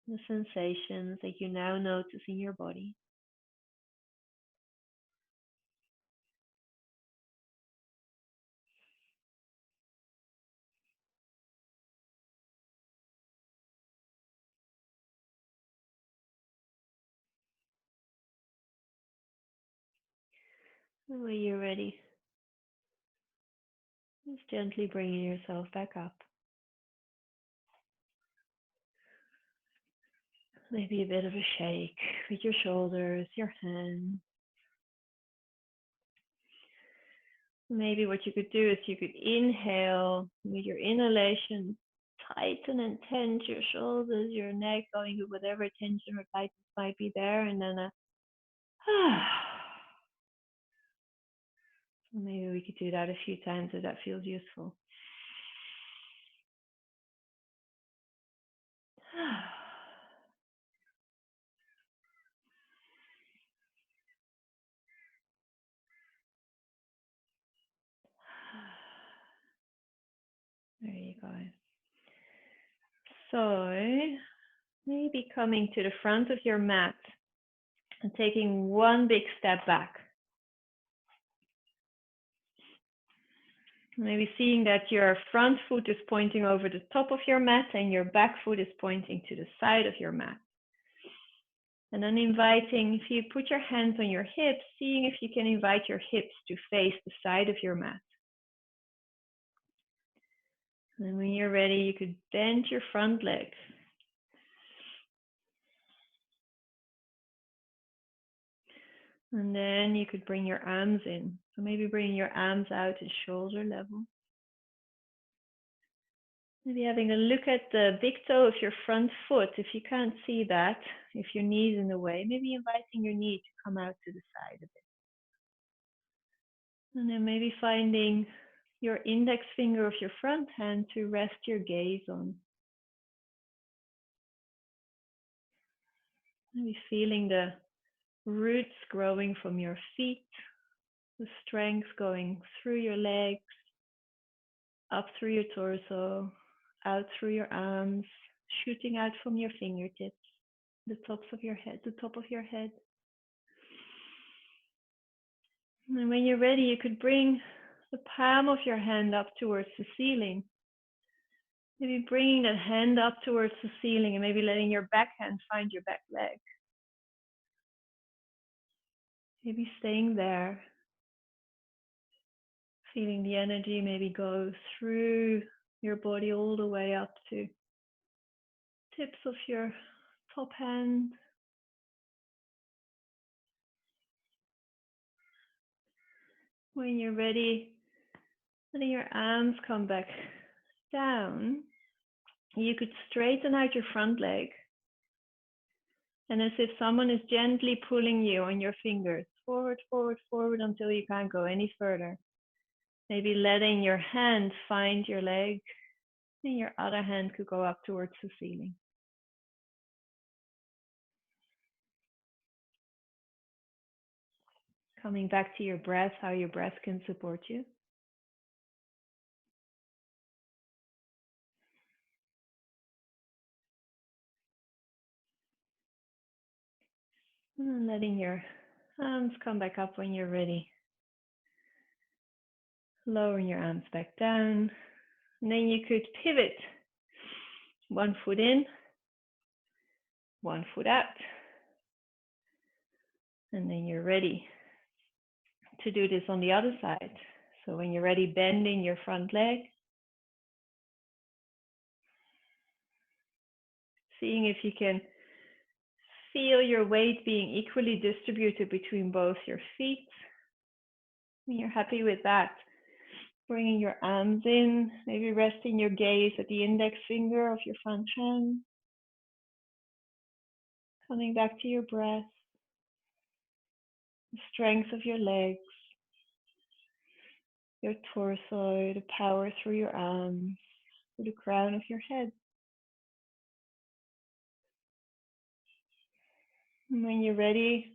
the sensations that you now notice in your body. And when you're ready, just gently bringing yourself back up. Maybe a bit of a shake with your shoulders, your hands. Maybe what you could do is you could inhale with your inhalation, tighten and tense your shoulders, your neck, going with whatever tension or tightness might be there, and then maybe we could do that a few times if that feels useful. There you go. So maybe coming to the front of your mat and taking one big step back. Maybe seeing that your front foot is pointing over the top of your mat and your back foot is pointing to the side of your mat. And then inviting, if you put your hands on your hips, seeing if you can invite your hips to face the side of your mat. And when you're ready, you could bend your front leg. And then you could bring your arms in. So maybe bringing your arms out to shoulder level. Maybe having a look at the big toe of your front foot. If you can't see that, if your knee's in the way, maybe inviting your knee to come out to the side a bit. And then maybe finding your index finger of your front hand to rest your gaze on. Maybe feeling the roots growing from your feet, the strength going through your legs, up through your torso, out through your arms, shooting out from your fingertips, the tops of your head, the top of your head. And when you're ready, you could bring the palm of your hand up towards the ceiling. Maybe bringing that hand up towards the ceiling and maybe letting your back hand find your back leg. Maybe staying there, feeling the energy maybe go through your body all the way up to tips of your top hand. When you're ready, letting your arms come back down, you could straighten out your front leg. And as if someone is gently pulling you on your fingers, forward, forward, forward until you can't go any further. Maybe letting your hand find your leg, and your other hand could go up towards the ceiling. Coming back to your breath, how your breath can support you. And letting your arms come back up when you're ready. Lowering your arms back down. And then you could pivot. One foot in, one foot out. And then you're ready to do this on the other side. So when you're ready, bending your front leg. Seeing if you can feel your weight being equally distributed between both your feet. When you're happy with that, bringing your arms in, maybe resting your gaze at the index finger of your front hand. Coming back to your breath, the strength of your legs, your torso, the power through your arms, to the crown of your head. And when you're ready,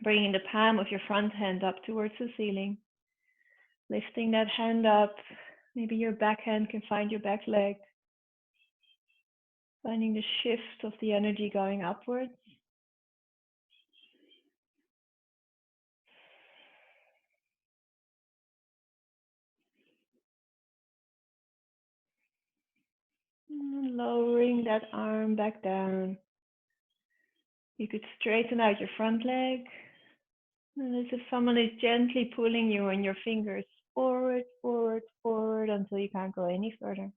bringing the palm of your front hand up towards the ceiling, lifting that hand up. Maybe your back hand can find your back leg. Finding the shift of the energy going upwards. And lowering that arm back down. You could straighten out your front leg. And as if someone is gently pulling you on your fingers forward, forward, forward until you can't go any further.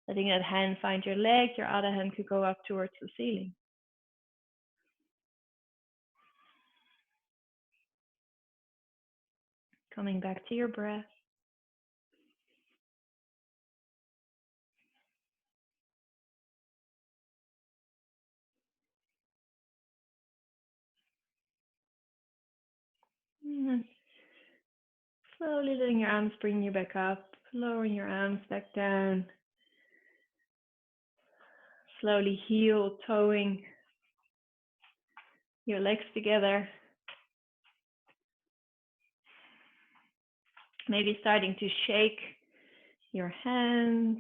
Letting that hand find your leg, your other hand could go up towards the ceiling. Coming back to your breath. Slowly letting your arms bring you back up, lowering your arms back down. Slowly heel toeing your legs together. Maybe starting to shake your hands,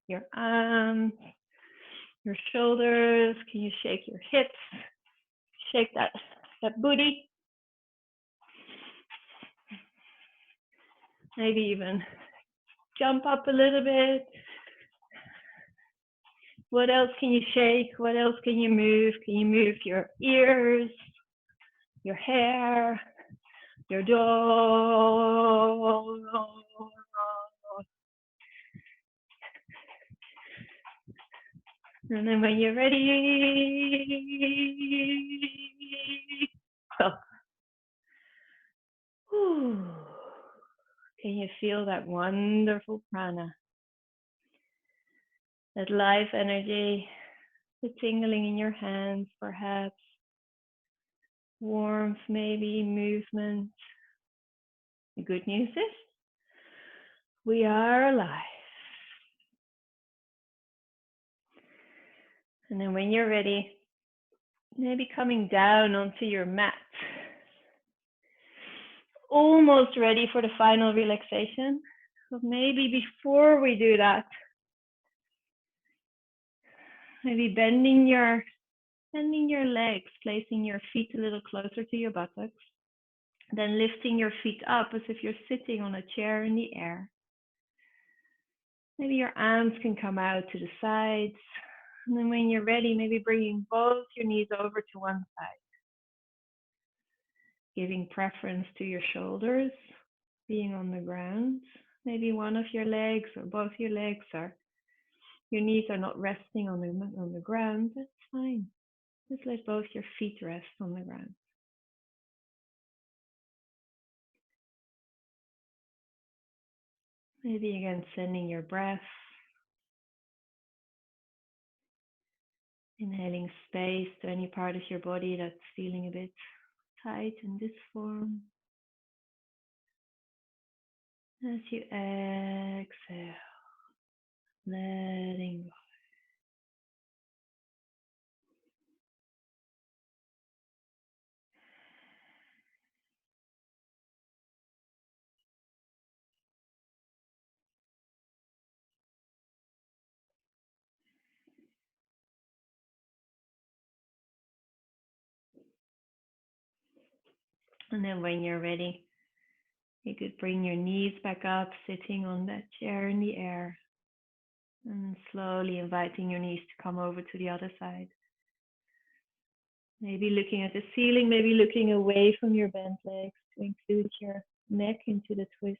your arms, your shoulders. Can you shake your hips? Shake that booty. Maybe even jump up a little bit. What else can you shake? What else can you move? Can you move your ears, your hair, your jaw? And then when you're ready, oh. Can you feel that wonderful prana? That life energy, the tingling in your hands, perhaps, warmth, maybe movement. The good news is we are alive. And then when you're ready, maybe coming down onto your mat. Almost ready for the final relaxation. But maybe before we do that, maybe bending your legs, placing your feet a little closer to your buttocks. Then lifting your feet up as if you're sitting on a chair in the air. Maybe your arms can come out to the sides. And then when you're ready, maybe bringing both your knees over to one side. Giving preference to your shoulders being on the ground. Maybe one of your legs or both your legs or your knees are not resting on the ground. That's fine. Just let both your feet rest on the ground. Maybe again sending your breath. Inhaling space to any part of your body that's feeling a bit tight in this form. As you exhale, letting go. And then when you're ready, you could bring your knees back up, sitting on that chair in the air. And slowly inviting your knees to come over to the other side. Maybe looking at the ceiling, maybe looking away from your bent legs to include your neck into the twist.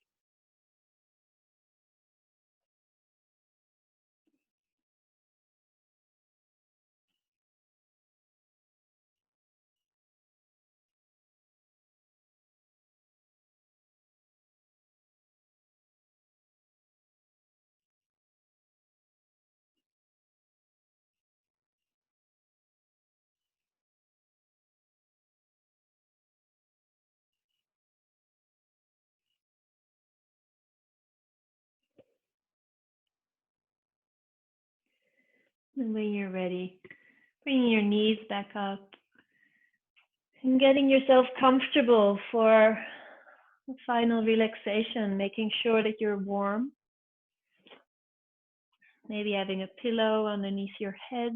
And when you're ready, bringing your knees back up and getting yourself comfortable for the final relaxation, making sure that you're warm. Maybe having a pillow underneath your head.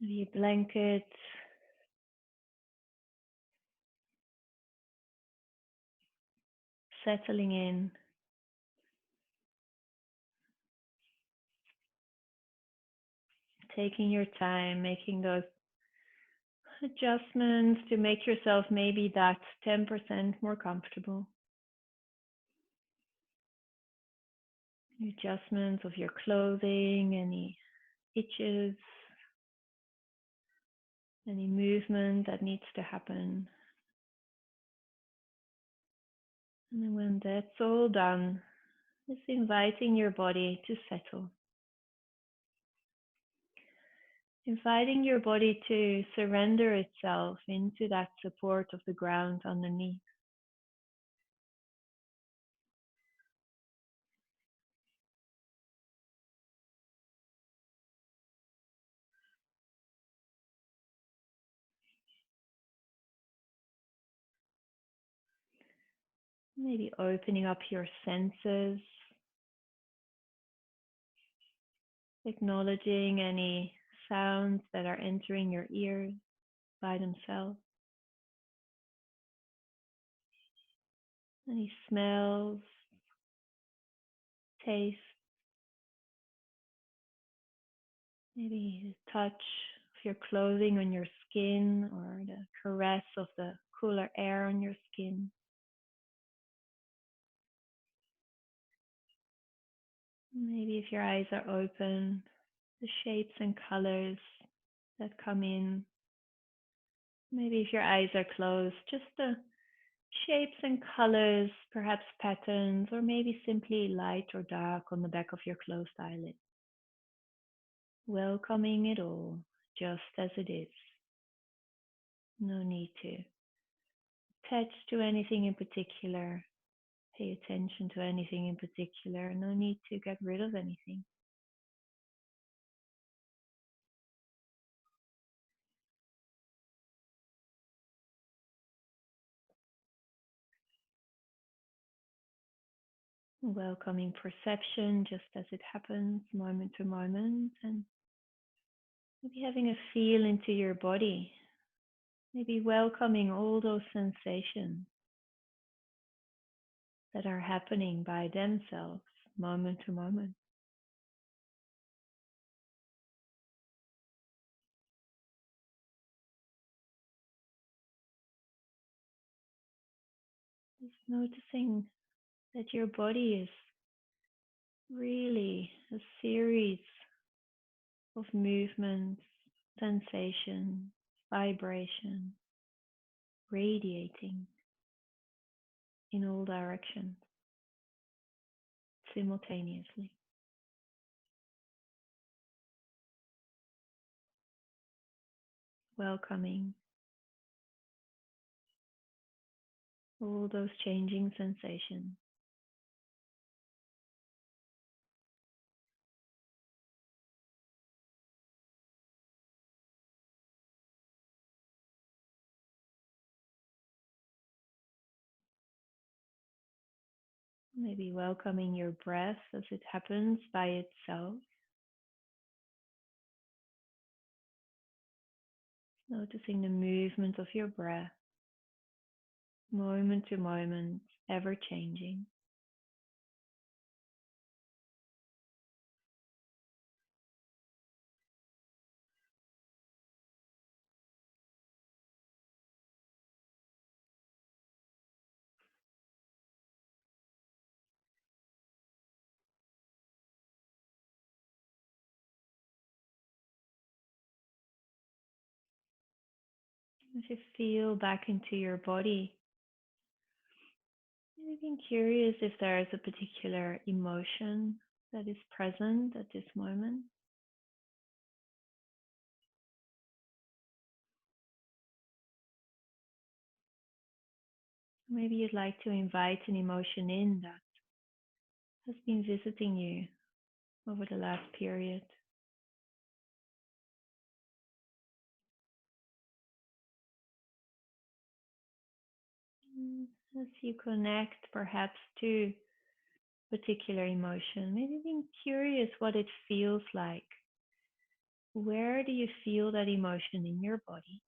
Maybe a blanket. Settling in. Taking your time, making those adjustments to make yourself maybe that 10% more comfortable. Adjustments of your clothing, any itches, any movement that needs to happen. And then when that's all done, just inviting your body to settle. Inviting your body to surrender itself into that support of the ground underneath. Maybe opening up your senses, acknowledging any sounds that are entering your ears by themselves, any smells, taste, maybe the touch of your clothing on your skin or the caress of the cooler air on your skin. Maybe if your eyes are open, the shapes and colors that come in. Maybe if your eyes are closed, just the shapes and colors, perhaps patterns, or maybe simply light or dark on the back of your closed eyelid. Welcoming it all just as it is. No need to attach to anything in particular, pay attention to anything in particular. No need to get rid of anything. Welcoming perception just as it happens, moment to moment, and maybe having a feel into your body. Maybe welcoming all those sensations that are happening by themselves, moment to moment. Just noticing that your body is really a series of movements, sensation, vibration, radiating in all directions simultaneously. Welcoming all those changing sensations. Maybe welcoming your breath as it happens by itself. Noticing the movement of your breath, moment to moment, ever changing. As you feel back into your body, maybe being curious if there is a particular emotion that is present at this moment. Maybe you'd like to invite an emotion in that has been visiting you over the last period. As you connect perhaps to a particular emotion, maybe being curious what it feels like. Where do you feel that emotion in your body?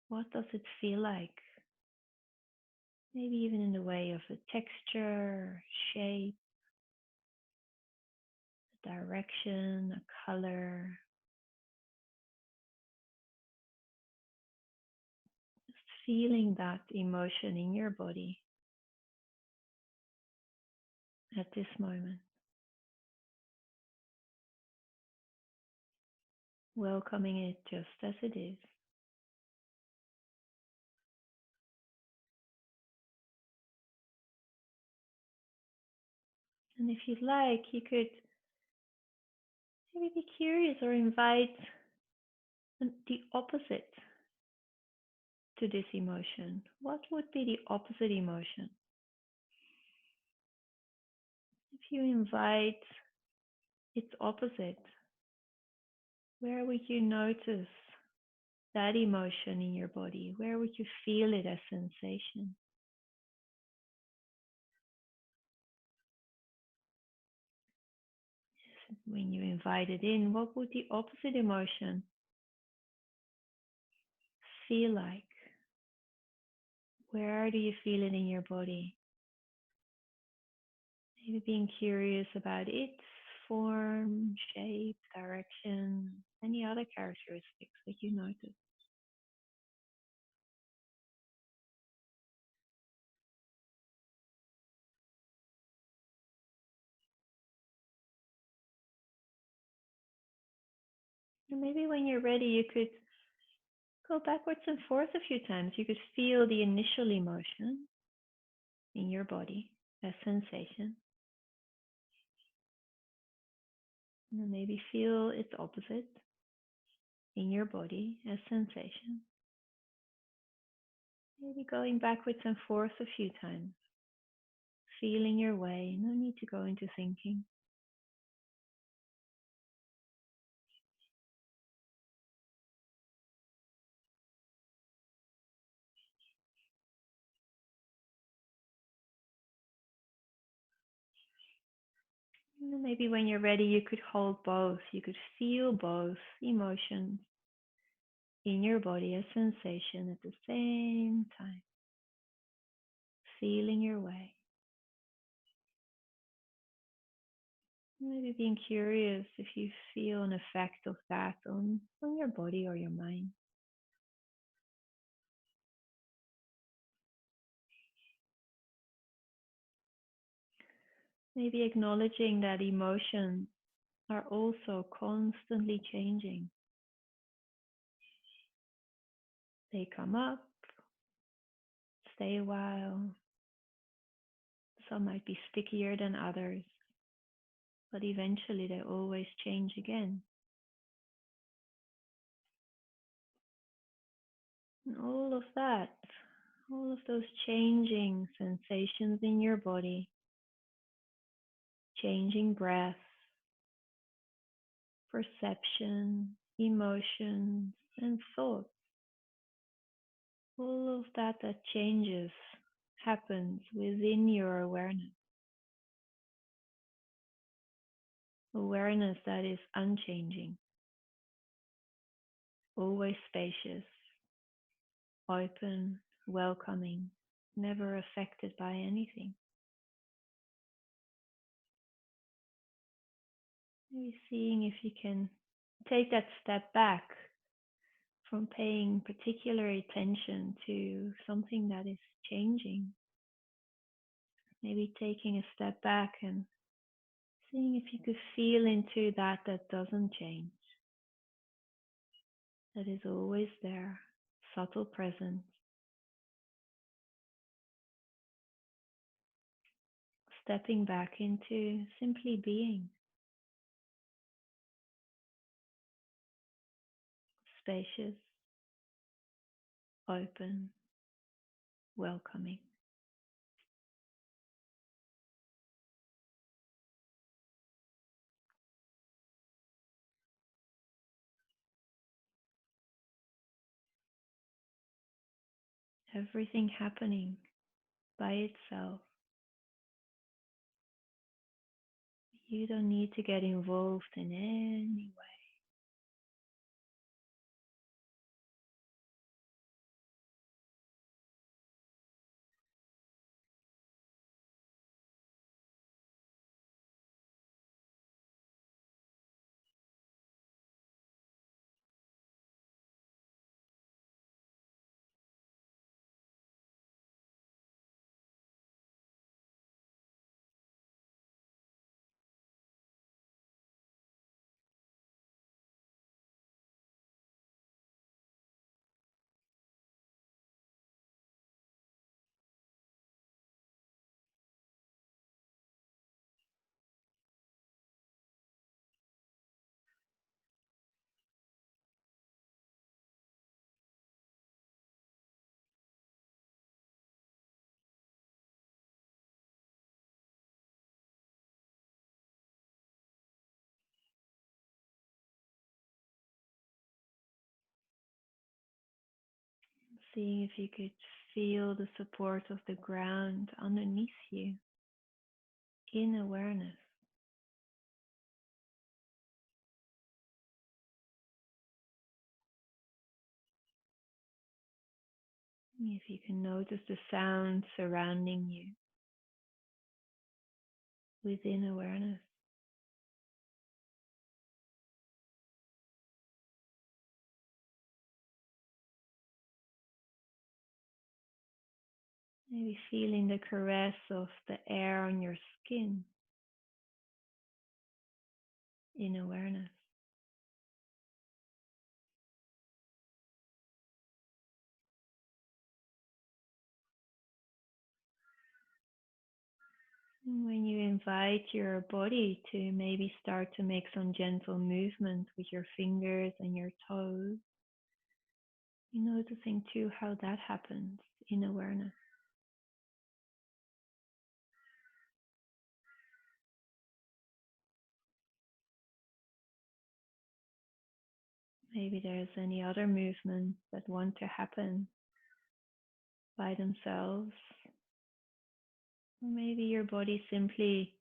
What does it feel like? Maybe even in the way of a texture, shape, a direction, a color. Just feeling that emotion in your body at this moment. Welcoming it just as it is. And if you'd like, you could maybe be curious or invite the opposite to this emotion. What would be the opposite emotion? If you invite its opposite, where would you notice that emotion in your body? Where would you feel it as sensation? When you invite it in, what would the opposite emotion feel like? Where do you feel it in your body? Maybe being curious about its form, shape, direction, any other characteristics that you notice. And maybe when you're ready, you could go backwards and forth a few times. You could feel the initial emotion in your body as sensation. And then maybe feel its opposite in your body as sensation. Maybe going backwards and forth a few times, feeling your way. No need to go into thinking. And then maybe when you're ready, you could hold both. You could feel both emotions in your body as sensation at the same time, feeling your way. Maybe being curious if you feel an effect of that on your body or your mind. Maybe acknowledging that emotions are also constantly changing. They come up, stay a while. Some might be stickier than others, but eventually they always change again. And all of that, all of those changing sensations in your body, changing breath, perception, emotions, and thoughts, all of that changes happens within your awareness. Awareness that is unchanging, always spacious, open, welcoming, never affected by anything. Maybe seeing if you can take that step back from paying particular attention to something that is changing. Maybe taking a step back and seeing if you could feel into that doesn't change, that is always there, subtle presence, stepping back into simply being, spacious, open, welcoming. Everything happening by itself. You don't need to get involved in any way. Seeing if you could feel the support of the ground underneath you in awareness. If you can notice the sound surrounding you within awareness. Maybe feeling the caress of the air on your skin in awareness. And when you invite your body to maybe start to make some gentle movement with your fingers and your toes, you're noticing too how that happens in awareness. Maybe there's any other movements that want to happen by themselves. Or maybe your body simply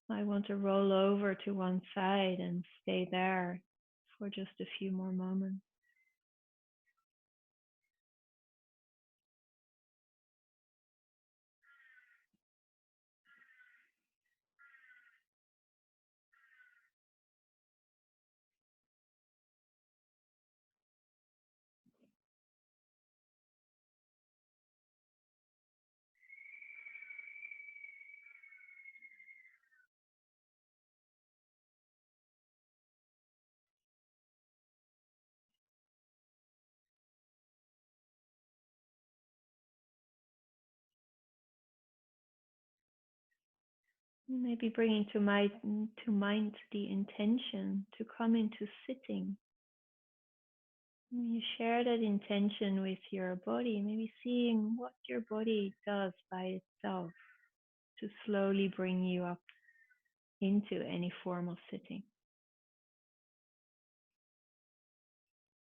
might want to roll over to one side and stay there for just a few more moments. Maybe bringing to mind the intention to come into sitting. When you share that intention with your body, maybe seeing what your body does by itself to slowly bring you up into any form of sitting.